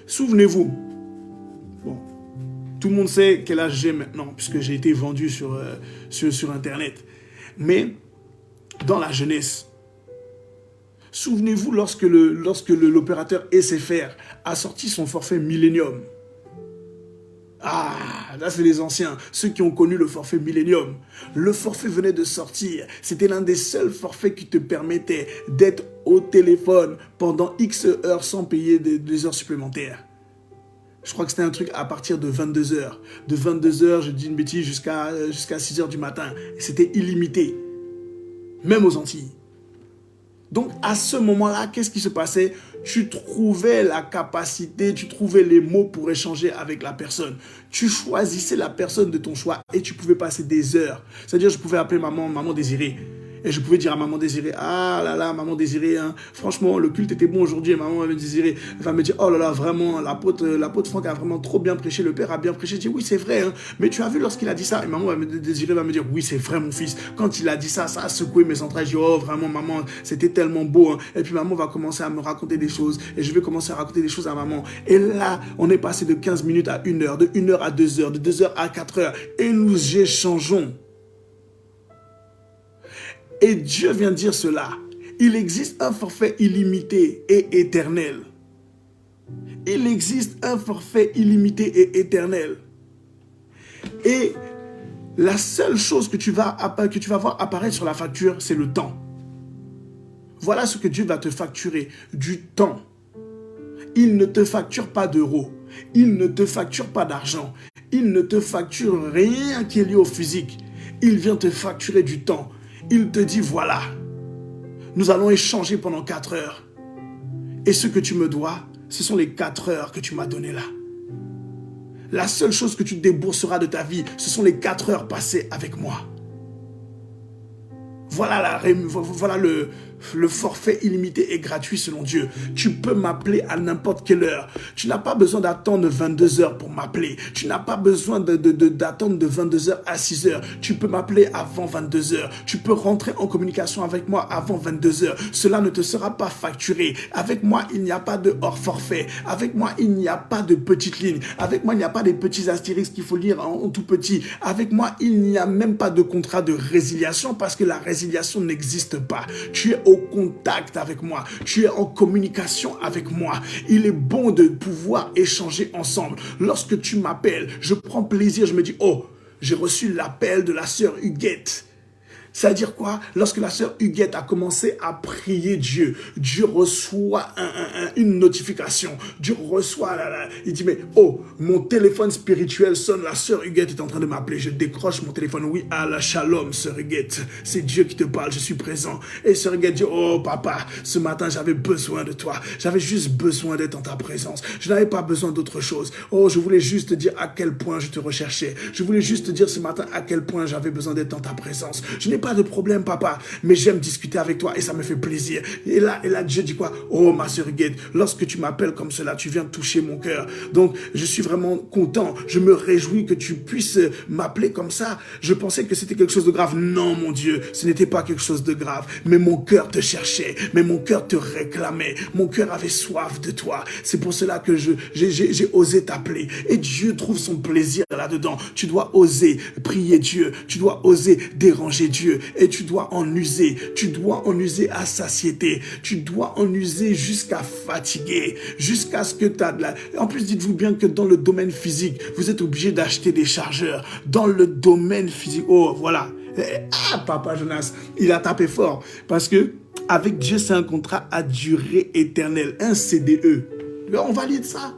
Speaker 1: Souvenez-vous, bon, tout le monde sait quel âge j'ai maintenant, puisque j'ai été vendu sur Internet. Mais dans la jeunesse, souvenez-vous lorsque l'opérateur SFR a sorti son forfait Millennium. Ah, là c'est les anciens, ceux qui ont connu le forfait Millennium. Le forfait venait de sortir. C'était l'un des seuls forfaits qui te permettait d'être au téléphone pendant X heures sans payer des heures supplémentaires. Je crois que c'était un truc à partir de 22 heures. De 22 heures, je dis une bêtise, jusqu'à 6 heures du matin. C'était illimité. Même aux Antilles. Donc, à ce moment-là, qu'est-ce qui se passait? Tu trouvais la capacité, tu trouvais les mots pour échanger avec la personne. Tu choisissais la personne de ton choix et tu pouvais passer des heures. C'est-à-dire, je pouvais appeler maman Désirée. Et je pouvais dire à maman Désirée, ah là là, maman Désirée, hein, franchement, le culte était bon aujourd'hui. Et maman Désirée va me dire, oh là là, vraiment, l'apôtre Franck a vraiment trop bien prêché, le père a bien prêché. Je dis, oui, c'est vrai, hein, mais tu as vu lorsqu'il a dit ça? Et maman Désirée va me dire, oui, c'est vrai, mon fils. Quand il a dit ça, ça a secoué mes entrailles. Je dis, oh, vraiment, maman, c'était tellement beau. Hein. Et puis maman va commencer à me raconter des choses. Et je vais commencer à raconter des choses à maman. Et là, on est passé de 15 minutes à 1 heure, de 1 heure à 2 heures, de 2 heures à 4 heures. Et nous échangeons. Et Dieu vient dire cela. Il existe un forfait illimité et éternel. Il existe un forfait illimité et éternel. Et la seule chose que tu vas voir apparaître sur la facture, c'est le temps. Voilà ce que Dieu va te facturer, du temps. Il ne te facture pas d'euros. Il ne te facture pas d'argent. Il ne te facture rien qui est lié au physique. Il vient te facturer du temps. Il te dit, voilà, nous allons échanger pendant 4 heures. Et ce que tu me dois, ce sont les 4 heures que tu m'as données là. La seule chose que tu débourseras de ta vie, ce sont les 4 heures passées avec moi. Voilà le forfait illimité et gratuit selon Dieu. Tu peux m'appeler à n'importe quelle heure. Tu n'as pas besoin d'attendre 22 heures pour m'appeler. Tu n'as pas besoin d'attendre de 22 heures à 6 heures. Tu peux m'appeler avant 22 heures. Tu peux rentrer en communication avec moi avant 22 heures. Cela ne te sera pas facturé. Avec moi, il n'y a pas de hors forfait. Avec moi, il n'y a pas de petites lignes. Avec moi, il n'y a pas des petits astérisques qu'il faut lire en tout petit. Avec moi, il n'y a même pas de contrat de résiliation parce que la résiliation n'existe pas. Tu es au contact avec moi. Tu es en communication avec moi. Il est bon de pouvoir échanger ensemble. Lorsque tu m'appelles, je prends plaisir. Je me dis, oh, j'ai reçu l'appel de la sœur Huguette. Ça veut dire quoi? Lorsque la sœur Huguette a commencé à prier Dieu, Dieu reçoit une notification. Dieu reçoit, il dit, mais oh, mon téléphone spirituel sonne, la sœur Huguette est en train de m'appeler. Je décroche mon téléphone. Oui, la shalom, sœur Huguette. C'est Dieu qui te parle, je suis présent. Et sœur Huguette dit, oh papa, ce matin j'avais besoin de toi. J'avais juste besoin d'être en ta présence. Je n'avais pas besoin d'autre chose. Oh, je voulais juste te dire à quel point je te recherchais. Je voulais juste te dire ce matin à quel point j'avais besoin d'être dans ta présence. Je n'ai pas de problème, papa, mais j'aime discuter avec toi et ça me fait plaisir. Et là, Dieu dit quoi? Oh, ma sœur Huguette, lorsque tu m'appelles comme cela, tu viens toucher mon cœur. Donc, je suis vraiment content. Je me réjouis que tu puisses m'appeler comme ça. Je pensais que c'était quelque chose de grave. Non, mon Dieu, ce n'était pas quelque chose de grave. Mais mon cœur te cherchait, mais mon cœur te réclamait. Mon cœur avait soif de toi. C'est pour cela que j'ai osé t'appeler. Et Dieu trouve son plaisir là-dedans. Tu dois oser prier Dieu. Tu dois oser déranger Dieu. Et tu dois en user. Tu dois en user à satiété. Tu dois en user jusqu'à fatiguer. Jusqu'à ce que tu as de la... En plus, dites-vous bien que dans le domaine physique, vous êtes obligé d'acheter des chargeurs. Dans le domaine physique. Oh, voilà. Ah, Papa Jonas, il a tapé fort. Parce que avec Dieu, c'est un contrat à durée éternelle. Un CDE. On valide ça.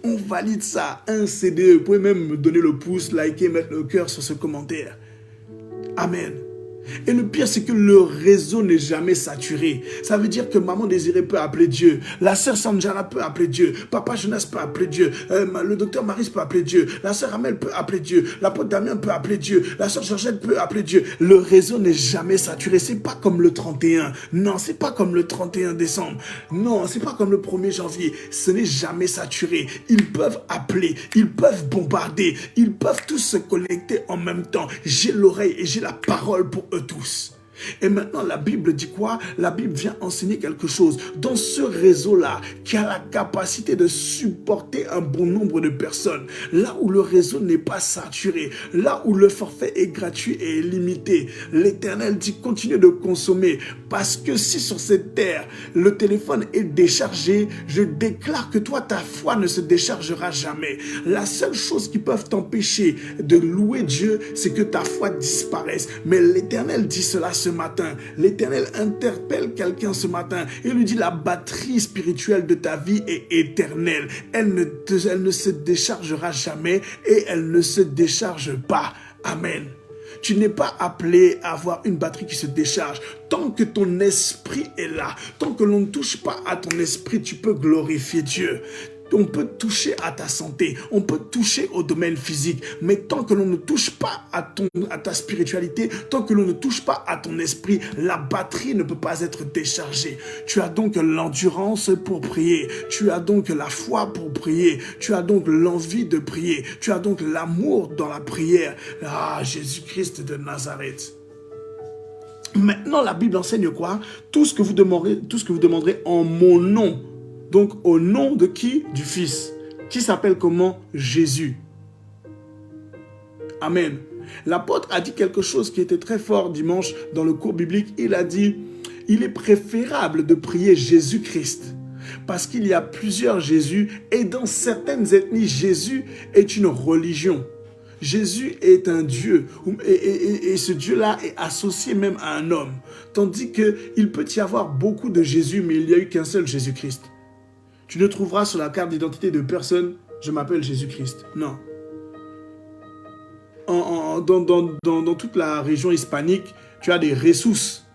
Speaker 1: On valide ça. Un CDE. Vous pouvez même me donner le pouce, liker, mettre le cœur sur ce commentaire. Amen. Et le pire, c'est que le réseau n'est jamais saturé. Ça veut dire que maman Désirée peut appeler Dieu. La sœur Sanjara peut appeler Dieu. Papa Jonas peut appeler Dieu. Le docteur Maris peut appeler Dieu. La sœur Amel peut appeler Dieu. L'apôtre Damien peut appeler Dieu. La sœur Georgette peut appeler Dieu. Le réseau n'est jamais saturé. C'est pas comme le 31. Non, c'est pas comme le 31 décembre. Non, c'est pas comme le 1er janvier. Ce n'est jamais saturé. Ils peuvent appeler. Ils peuvent bombarder. Ils peuvent tous se connecter en même temps. J'ai l'oreille et j'ai la parole pour eux tous. Et maintenant, la Bible dit quoi? La Bible vient enseigner quelque chose. Dans ce réseau-là, qui a la capacité de supporter un bon nombre de personnes, là où le réseau n'est pas saturé, là où le forfait est gratuit et illimité, l'Éternel dit continuez de consommer. Parce que si sur cette terre, le téléphone est déchargé, je déclare que toi, ta foi ne se déchargera jamais. La seule chose qui peut t'empêcher de louer Dieu, c'est que ta foi disparaisse. Mais l'Éternel dit cela ce matin. L'Éternel interpelle quelqu'un ce matin et lui dit la batterie spirituelle de ta vie est éternelle. Elle ne se déchargera jamais et elle ne se décharge pas. Amen. Tu n'es pas appelé à avoir une batterie qui se décharge. Tant que ton esprit est là, tant que l'on ne touche pas à ton esprit, tu peux glorifier Dieu. On peut toucher à ta santé, on peut toucher au domaine physique, mais tant que l'on ne touche pas à ta spiritualité, tant que l'on ne touche pas à ton esprit, la batterie ne peut pas être déchargée. Tu as donc l'endurance pour prier, tu as donc la foi pour prier, tu as donc l'envie de prier, tu as donc l'amour dans la prière. Ah, Jésus-Christ de Nazareth. Maintenant, la Bible enseigne quoi? Tout ce que vous demanderez en mon nom. Donc, au nom de qui? Du Fils. Qui s'appelle comment? Jésus. Amen. L'apôtre a dit quelque chose qui était très fort dimanche dans le cours biblique. Il a dit, il est préférable de prier Jésus-Christ. Parce qu'il y a plusieurs Jésus et dans certaines ethnies, Jésus est une religion. Jésus est un Dieu et ce Dieu-là est associé même à un homme. Tandis qu'il peut y avoir beaucoup de Jésus, mais il n'y a eu qu'un seul Jésus-Christ. Tu ne trouveras sur la carte d'identité de personne, je m'appelle Jésus-Christ. Non. Dans toute la région hispanique, tu as des Jesús,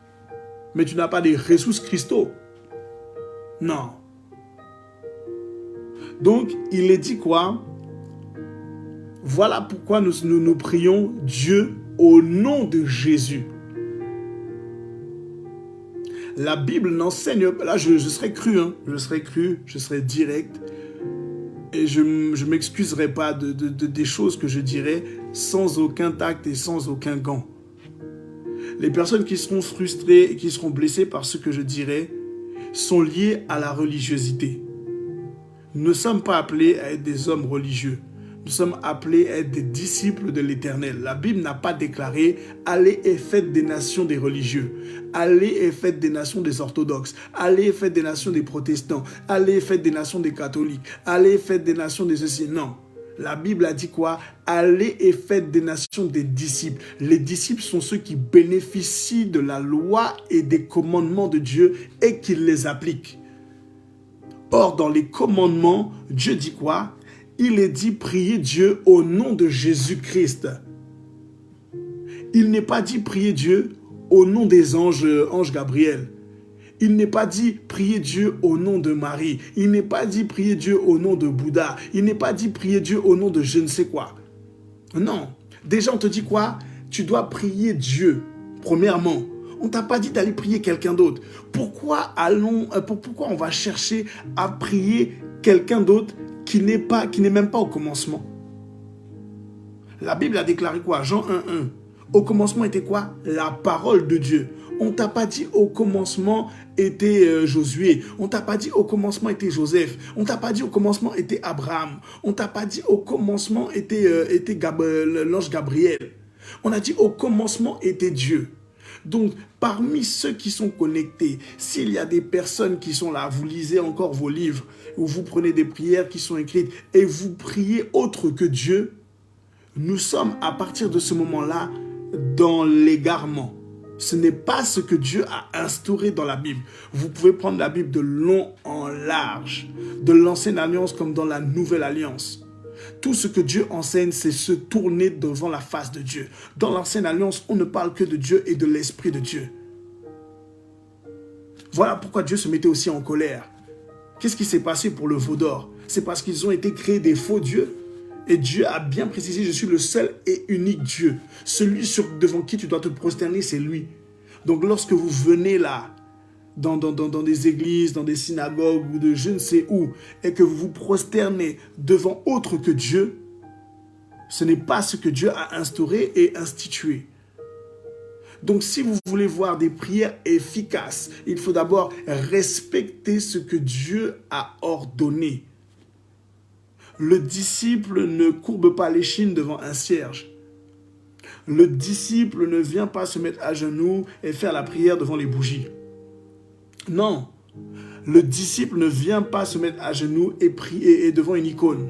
Speaker 1: mais tu n'as pas des Jesús Christo. Non. Donc, il est dit quoi? Voilà pourquoi nous prions Dieu au nom de Jésus. La Bible n'enseigne pas, là je serai cru, hein, je serai direct et je ne m'excuserai pas des choses que je dirai sans aucun tact et sans aucun gant. Les personnes qui seront frustrées et qui seront blessées par ce que je dirai sont liées à la religiosité. Nous ne sommes pas appelés à être des hommes religieux. Nous sommes appelés à être des disciples de l'Éternel. La Bible n'a pas déclaré « Allez et faites des nations des religieux ». Allez et faites des nations des orthodoxes. Allez et faites des nations des protestants. Allez et faites des nations des catholiques. Allez et faites des nations des ceci. Non. La Bible a dit quoi? Allez et faites des nations des disciples. Les disciples sont ceux qui bénéficient de la loi et des commandements de Dieu et qui les appliquent. Or, dans les commandements, Dieu dit quoi? Il est dit prier Dieu au nom de Jésus-Christ. Il n'est pas dit prier Dieu au nom des anges Gabriel. Il n'est pas dit prier Dieu au nom de Marie. Il n'est pas dit prier Dieu au nom de Bouddha. Il n'est pas dit prier Dieu au nom de je ne sais quoi. Non. Déjà, on te dit quoi? Tu dois prier Dieu, premièrement. On ne t'a pas dit d'aller prier quelqu'un d'autre. Pourquoi on va chercher à prier quelqu'un d'autre qui n'est même pas au commencement? La Bible a déclaré quoi? Jean 1:1. Au commencement était quoi? La parole de Dieu. On ne t'a pas dit au commencement était Josué. On ne t'a pas dit au commencement était Joseph. On ne t'a pas dit au commencement était Abraham. On ne t'a pas dit au commencement était l'ange Gabriel. On a dit au commencement était Dieu. Donc, parmi ceux qui sont connectés, s'il y a des personnes qui sont là, vous lisez encore vos livres, ou vous prenez des prières qui sont écrites et vous priez autre que Dieu, nous sommes à partir de ce moment-là dans l'égarement. Ce n'est pas ce que Dieu a instauré dans la Bible. Vous pouvez prendre la Bible de long en large, de l'ancienne alliance comme dans la nouvelle alliance. Tout ce que Dieu enseigne, c'est se tourner devant la face de Dieu. Dans l'ancienne alliance, on ne parle que de Dieu et de l'Esprit de Dieu. Voilà pourquoi Dieu se mettait aussi en colère. Qu'est-ce qui s'est passé pour le veau d'or? C'est parce qu'ils ont été créés des faux dieux. Et Dieu a bien précisé, je suis le seul et unique Dieu. Celui devant qui tu dois te prosterner, c'est lui. Donc lorsque vous venez là, dans des églises, dans des synagogues ou de je ne sais où, et que vous vous prosternez devant autre que Dieu, ce n'est pas ce que Dieu a instauré et institué. Donc si vous voulez voir des prières efficaces, il faut d'abord respecter ce que Dieu a ordonné. Le disciple ne courbe pas l'échine devant un cierge. Le disciple ne vient pas se mettre à genoux et faire la prière devant les bougies. Non. Le disciple ne vient pas se mettre à genoux et prier devant une icône.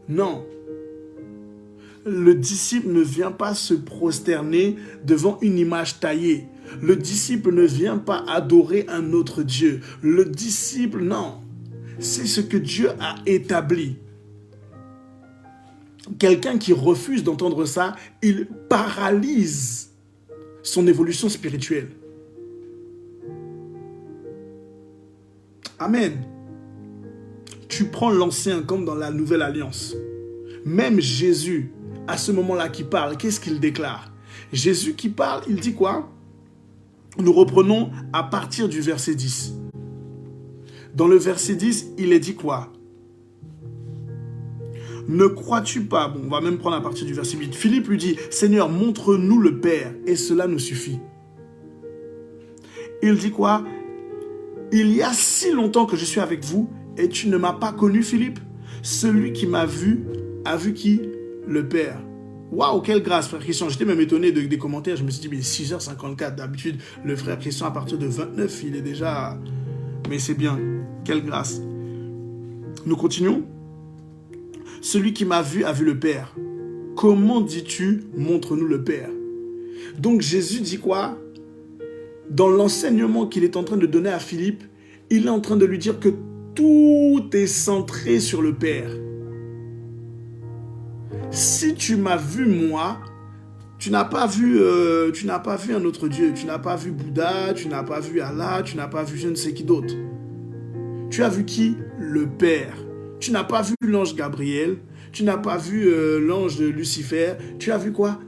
Speaker 1: Non. Le disciple ne vient pas se prosterner devant une image taillée. Le disciple ne vient pas adorer un autre Dieu. Le disciple, non. C'est ce que Dieu a établi. Quelqu'un qui refuse d'entendre ça, il paralyse son évolution spirituelle. Amen. Tu prends l'ancien comme dans la nouvelle alliance. Même Jésus, à ce moment-là qui parle, qu'est-ce qu'il déclare? Jésus qui parle, il dit quoi? Nous reprenons à partir du verset 10. Dans le verset 10, il est dit quoi? Ne crois-tu pas? Bon, on va même prendre à partir du verset 8. Philippe lui dit, Seigneur, montre-nous le Père, et cela nous suffit. Il dit quoi? Il y a si longtemps que je suis avec vous, et tu ne m'as pas connu, Philippe? Celui qui m'a vu, a vu qui? Le Père. Waouh, quelle grâce, frère Christian. J'étais même étonné des commentaires. Je me suis dit, mais 6h54, d'habitude, le frère Christian, à partir de 29, il est déjà... Mais c'est bien, quelle grâce. Nous continuons. Celui qui m'a vu a vu le Père. Comment dis-tu, montre-nous le Père? Donc Jésus dit quoi? Dans l'enseignement qu'il est en train de donner à Philippe, il est en train de lui dire que tout est centré sur le Père. Si tu m'as vu moi, tu n'as pas vu un autre Dieu. Tu n'as pas vu Bouddha, tu n'as pas vu Allah, tu n'as pas vu je ne sais qui d'autre. Tu as vu qui? Le Père. Tu n'as pas vu l'ange Gabriel, tu n'as pas vu l'ange de Lucifer, tu as vu quoi?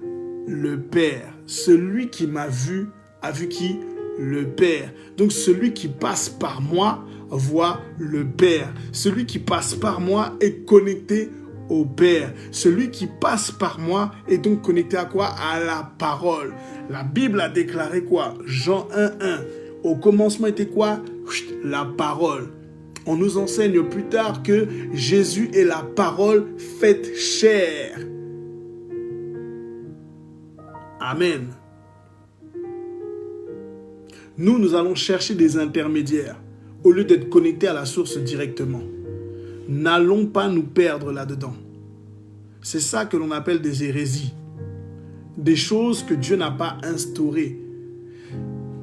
Speaker 1: Le Père. Celui qui m'a vu a vu qui? Le Père. Donc celui qui passe par moi voit le Père. Celui qui passe par moi est connecté au Père. Celui qui passe par moi est donc connecté à quoi? À la parole. La Bible a déclaré quoi? Jean 1:1. Au commencement était quoi? La parole. On nous enseigne plus tard que Jésus est la parole faite chair. Amen. Nous allons chercher des intermédiaires au lieu d'être connectés à la source directement. N'allons pas nous perdre là-dedans. C'est ça que l'on appelle des hérésies. Des choses que Dieu n'a pas instaurées.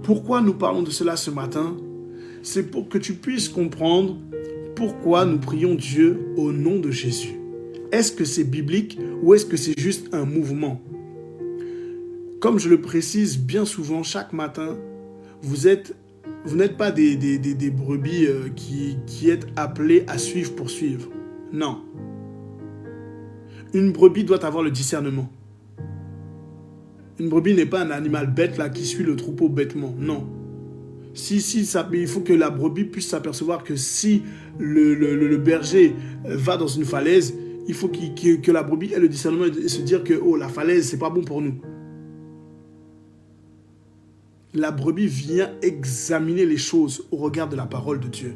Speaker 1: Pourquoi nous parlons de cela ce matin? C'est pour que tu puisses comprendre pourquoi nous prions Dieu au nom de Jésus. Est-ce que c'est biblique ou est-ce que c'est juste un mouvement? Comme je le précise bien souvent chaque matin, vous n'êtes pas des brebis qui êtes appelés à suivre pour suivre. Non. Une brebis doit avoir le discernement. Une brebis n'est pas un animal bête là qui suit le troupeau bêtement. Non. Il faut que la brebis puisse s'apercevoir que si le berger va dans une falaise, il faut que la brebis ait le discernement et se dire que oh, la falaise, c'est pas bon pour nous. La brebis vient examiner les choses au regard de la parole de Dieu.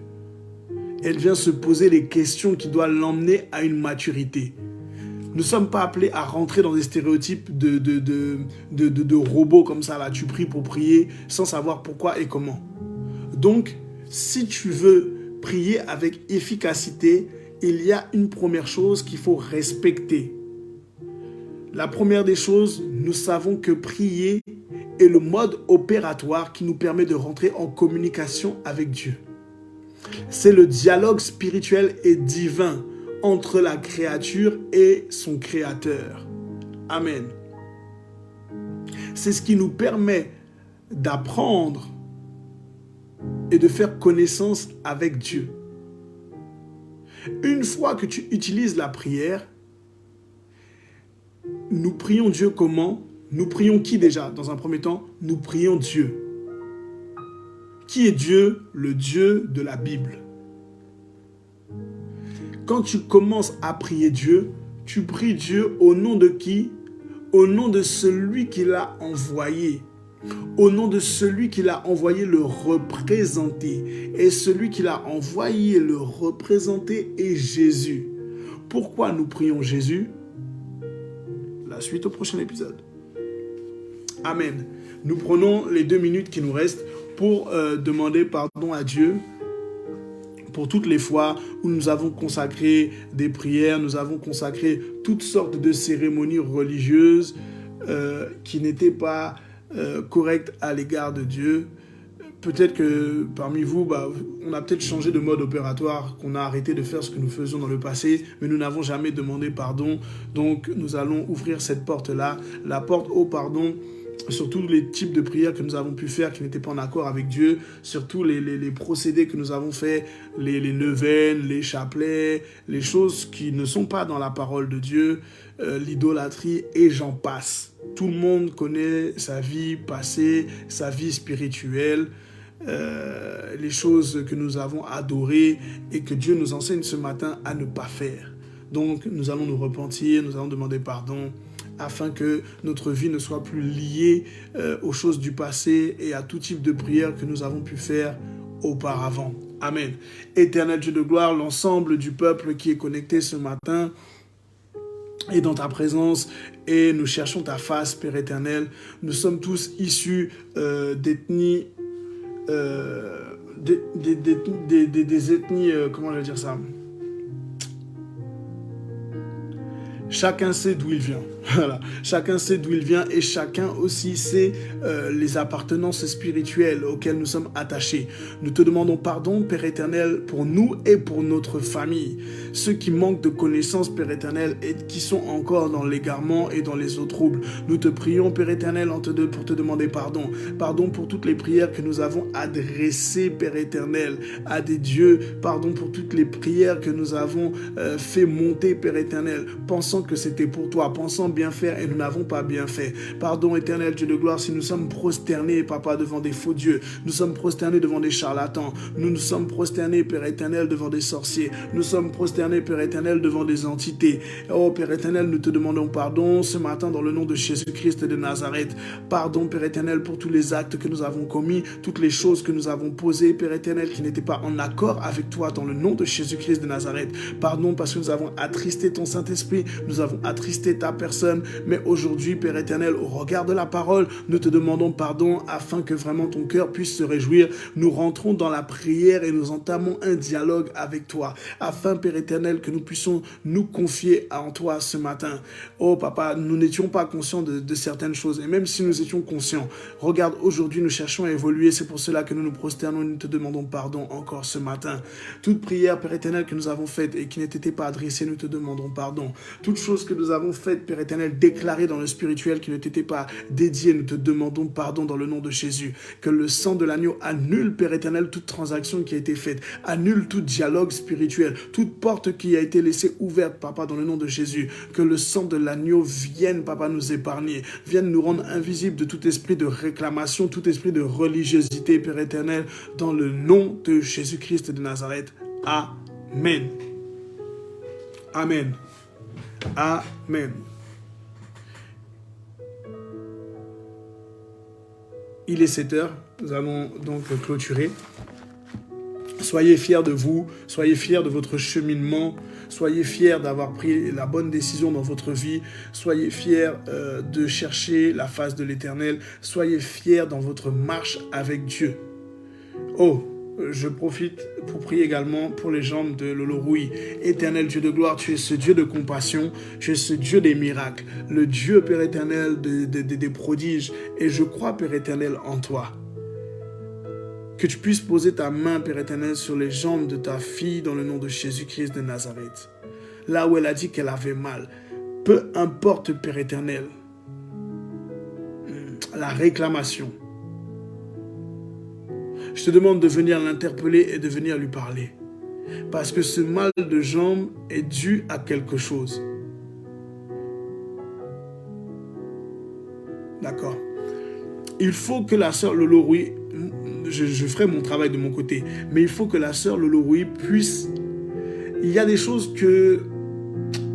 Speaker 1: Elle vient se poser les questions qui doivent l'emmener à une maturité. Nous ne sommes pas appelés à rentrer dans des stéréotypes de robots comme ça. Là, tu pries pour prier sans savoir pourquoi et comment. Donc, si tu veux prier avec efficacité, il y a une première chose qu'il faut respecter. La première des choses, nous savons que prier est le mode opératoire qui nous permet de rentrer en communication avec Dieu. C'est le dialogue spirituel et divin entre la créature et son créateur. Amen. C'est ce qui nous permet d'apprendre et de faire connaissance avec Dieu. Une fois que tu utilises la prière, nous prions Dieu comment? Nous prions qui déjà? Dans un premier temps, nous prions Dieu. Qui est Dieu? Le Dieu de la Bible. Quand tu commences à prier Dieu, tu pries Dieu au nom de qui? Au nom de celui qui l'a envoyé. Au nom de celui qui l'a envoyé le représenter. Et celui qui l'a envoyé le représenter est Jésus. Pourquoi nous prions Jésus? La suite au prochain épisode. Amen. Nous prenons les 2 minutes qui nous restent pour demander pardon à Dieu pour toutes les fois où nous avons consacré des prières, nous avons consacré toutes sortes de cérémonies religieuses qui n'étaient pas correctes à l'égard de Dieu. Peut-être que parmi vous, on a peut-être changé de mode opératoire, qu'on a arrêté de faire ce que nous faisions dans le passé, mais nous n'avons jamais demandé pardon. Donc, nous allons ouvrir cette porte-là, la porte au pardon, sur tous les types de prières que nous avons pu faire qui n'étaient pas en accord avec Dieu, sur tous les procédés que nous avons faits, les neuvaines, les chapelets, les choses qui ne sont pas dans la parole de Dieu, l'idolâtrie et j'en passe. Tout le monde connaît sa vie passée, sa vie spirituelle, les choses que nous avons adorées et que Dieu nous enseigne ce matin à ne pas faire. Donc nous allons nous repentir, nous allons demander pardon afin que notre vie ne soit plus liée aux choses du passé et à tout type de prière que nous avons pu faire auparavant. Amen. Éternel Dieu de gloire, l'ensemble du peuple qui est connecté ce matin est dans ta présence et nous cherchons ta face, Père éternel. Nous sommes tous issus d'ethnies, des ethnies, comment je vais dire ça? Chacun sait d'où il vient. Voilà. Chacun sait d'où il vient et chacun aussi sait les appartenances spirituelles auxquelles nous sommes attachés. Nous te demandons pardon, Père éternel, pour nous et pour notre famille. Ceux qui manquent de connaissances, Père éternel, et qui sont encore dans l'égarement et dans les eaux troubles. Nous te prions, Père éternel, pour te demander pardon. Pardon pour toutes les prières que nous avons adressées, Père éternel, à des dieux. Pardon pour toutes les prières que nous avons fait monter, Père éternel, pensant que c'était pour toi, pensant bien faire et nous n'avons pas bien fait. Pardon éternel Dieu de gloire si nous sommes prosternés, Papa, devant des faux dieux. Nous sommes prosternés devant des charlatans. Nous nous sommes prosternés, Père éternel, devant des sorciers. Nous sommes prosternés, Père éternel, devant des entités. Oh Père éternel, nous te demandons pardon ce matin dans le nom de Jésus-Christ de Nazareth. Pardon, Père éternel, pour tous les actes que nous avons commis, toutes les choses que nous avons posées, Père éternel, qui n'étaient pas en accord avec toi dans le nom de Jésus-Christ de Nazareth. Pardon parce que nous avons attristé ton Saint-Esprit. nous avons attristé ta personne, mais aujourd'hui, Père éternel, au regard de la parole, nous te demandons pardon afin que vraiment ton cœur puisse se réjouir. Nous rentrons dans la prière et nous entamons un dialogue avec toi, afin, Père éternel, que nous puissions nous confier en toi ce matin. Oh papa, nous n'étions pas conscients de certaines choses, et même si nous étions conscients, regarde, aujourd'hui nous cherchons à évoluer, c'est pour cela que nous nous prosternons et nous te demandons pardon encore ce matin. Toute prière, Père éternel, que nous avons faite et qui n'était pas adressée, nous te demandons pardon. Toute chose que nous avons faite, Père éternel, déclarée dans le spirituel qui ne t'était pas dédiée, nous te demandons pardon dans le nom de Jésus. Que le sang de l'agneau annule, Père éternel, toute transaction qui a été faite, annule tout dialogue spirituel, toute porte qui a été laissée ouverte, Papa, dans le nom de Jésus. Que le sang de l'agneau vienne, Papa, nous épargner, vienne nous rendre invisibles de tout esprit de réclamation, tout esprit de religiosité, Père éternel, dans le nom de Jésus-Christ de Nazareth. Amen. Amen. Amen. Il est 7 heures, nous allons donc clôturer. Soyez fiers de vous, soyez fiers de votre cheminement, soyez fiers d'avoir pris la bonne décision dans votre vie, soyez fiers de chercher la face de l'Éternel, soyez fiers dans votre marche avec Dieu. Oh, je profite pour prier également pour les jambes de Lolo Rui. Éternel Dieu de gloire, tu es ce Dieu de compassion, tu es ce Dieu des miracles, le Dieu, Père éternel, des prodiges. Et je crois, Père éternel, en toi. Que tu puisses poser ta main, Père éternel, sur les jambes de ta fille dans le nom de Jésus-Christ de Nazareth. Là où elle a dit qu'elle avait mal. Peu importe, Père éternel, la réclamation. Je te demande de venir l'interpeller et de venir lui parler. Parce que ce mal de jambe est dû à quelque chose. D'accord. Il faut que la sœur Lolo Rui, je ferai mon travail de mon côté, mais il faut que la sœur Lolo Rui puisse... Il y a des choses que...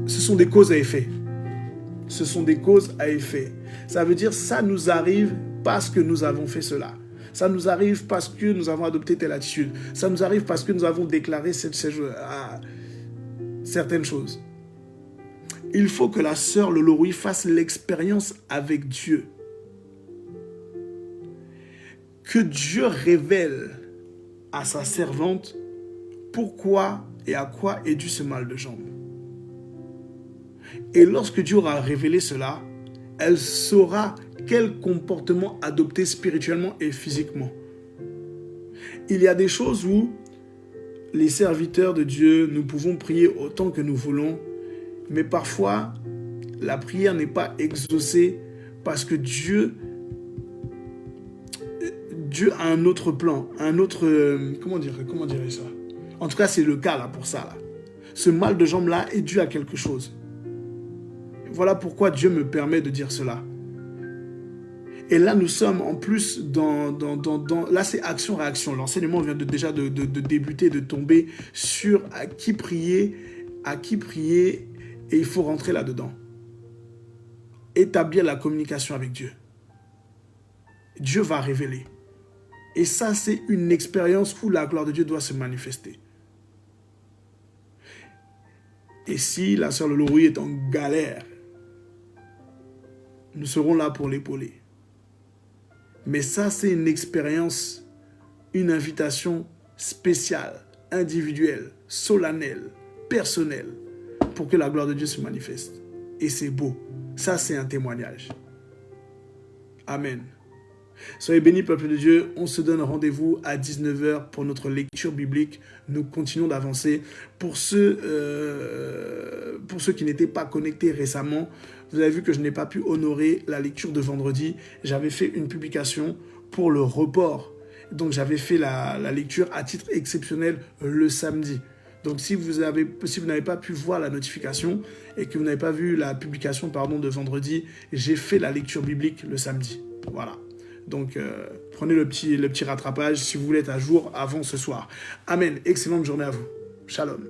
Speaker 1: Ce sont des causes à effet. Ce sont des causes à effet. Ça veut dire ça nous arrive parce que nous avons fait cela. Ça nous arrive parce que nous avons adopté telle attitude. Ça nous arrive parce que nous avons déclaré certaines choses. Il faut que la sœur Lolo Rui fasse l'expérience avec Dieu. Que Dieu révèle à sa servante pourquoi et à quoi est dû ce mal de jambe. Et lorsque Dieu aura révélé cela, elle saura quel comportement adopter spirituellement et physiquement. Il y a des choses où les serviteurs de Dieu, nous pouvons prier autant que nous voulons, mais parfois, la prière n'est pas exaucée parce que Dieu a un autre plan, un autre... comment dirais ça? En tout cas, c'est le cas là pour ça. Là. Ce mal de jambe là est dû à quelque chose. Voilà pourquoi Dieu me permet de dire cela. Et là, nous sommes en plus dans là, c'est action-réaction. L'enseignement vient déjà de débuter, de tomber sur à qui prier, et il faut rentrer là-dedans. Établir la communication avec Dieu. Dieu va révéler. Et ça, c'est une expérience où la gloire de Dieu doit se manifester. Et si la sœur Lolo Rui est en galère, nous serons là pour l'épauler. Mais ça, c'est une expérience, une invitation spéciale, individuelle, solennelle, personnelle, pour que la gloire de Dieu se manifeste. Et c'est beau. Ça, c'est un témoignage. Amen. Soyez bénis, peuple de Dieu. On se donne rendez-vous à 19h pour notre lecture biblique. Nous continuons d'avancer. Pour ceux qui n'étaient pas connectés récemment, vous avez vu que je n'ai pas pu honorer la lecture de vendredi. J'avais fait une publication pour le report. Donc, j'avais fait la lecture à titre exceptionnel le samedi. Donc, si vous n'avez pas pu voir la notification et que vous n'avez pas vu la publication de vendredi, j'ai fait la lecture biblique le samedi. Voilà. Donc, prenez le petit rattrapage si vous voulez être à jour avant ce soir. Amen. Excellente journée à vous. Shalom.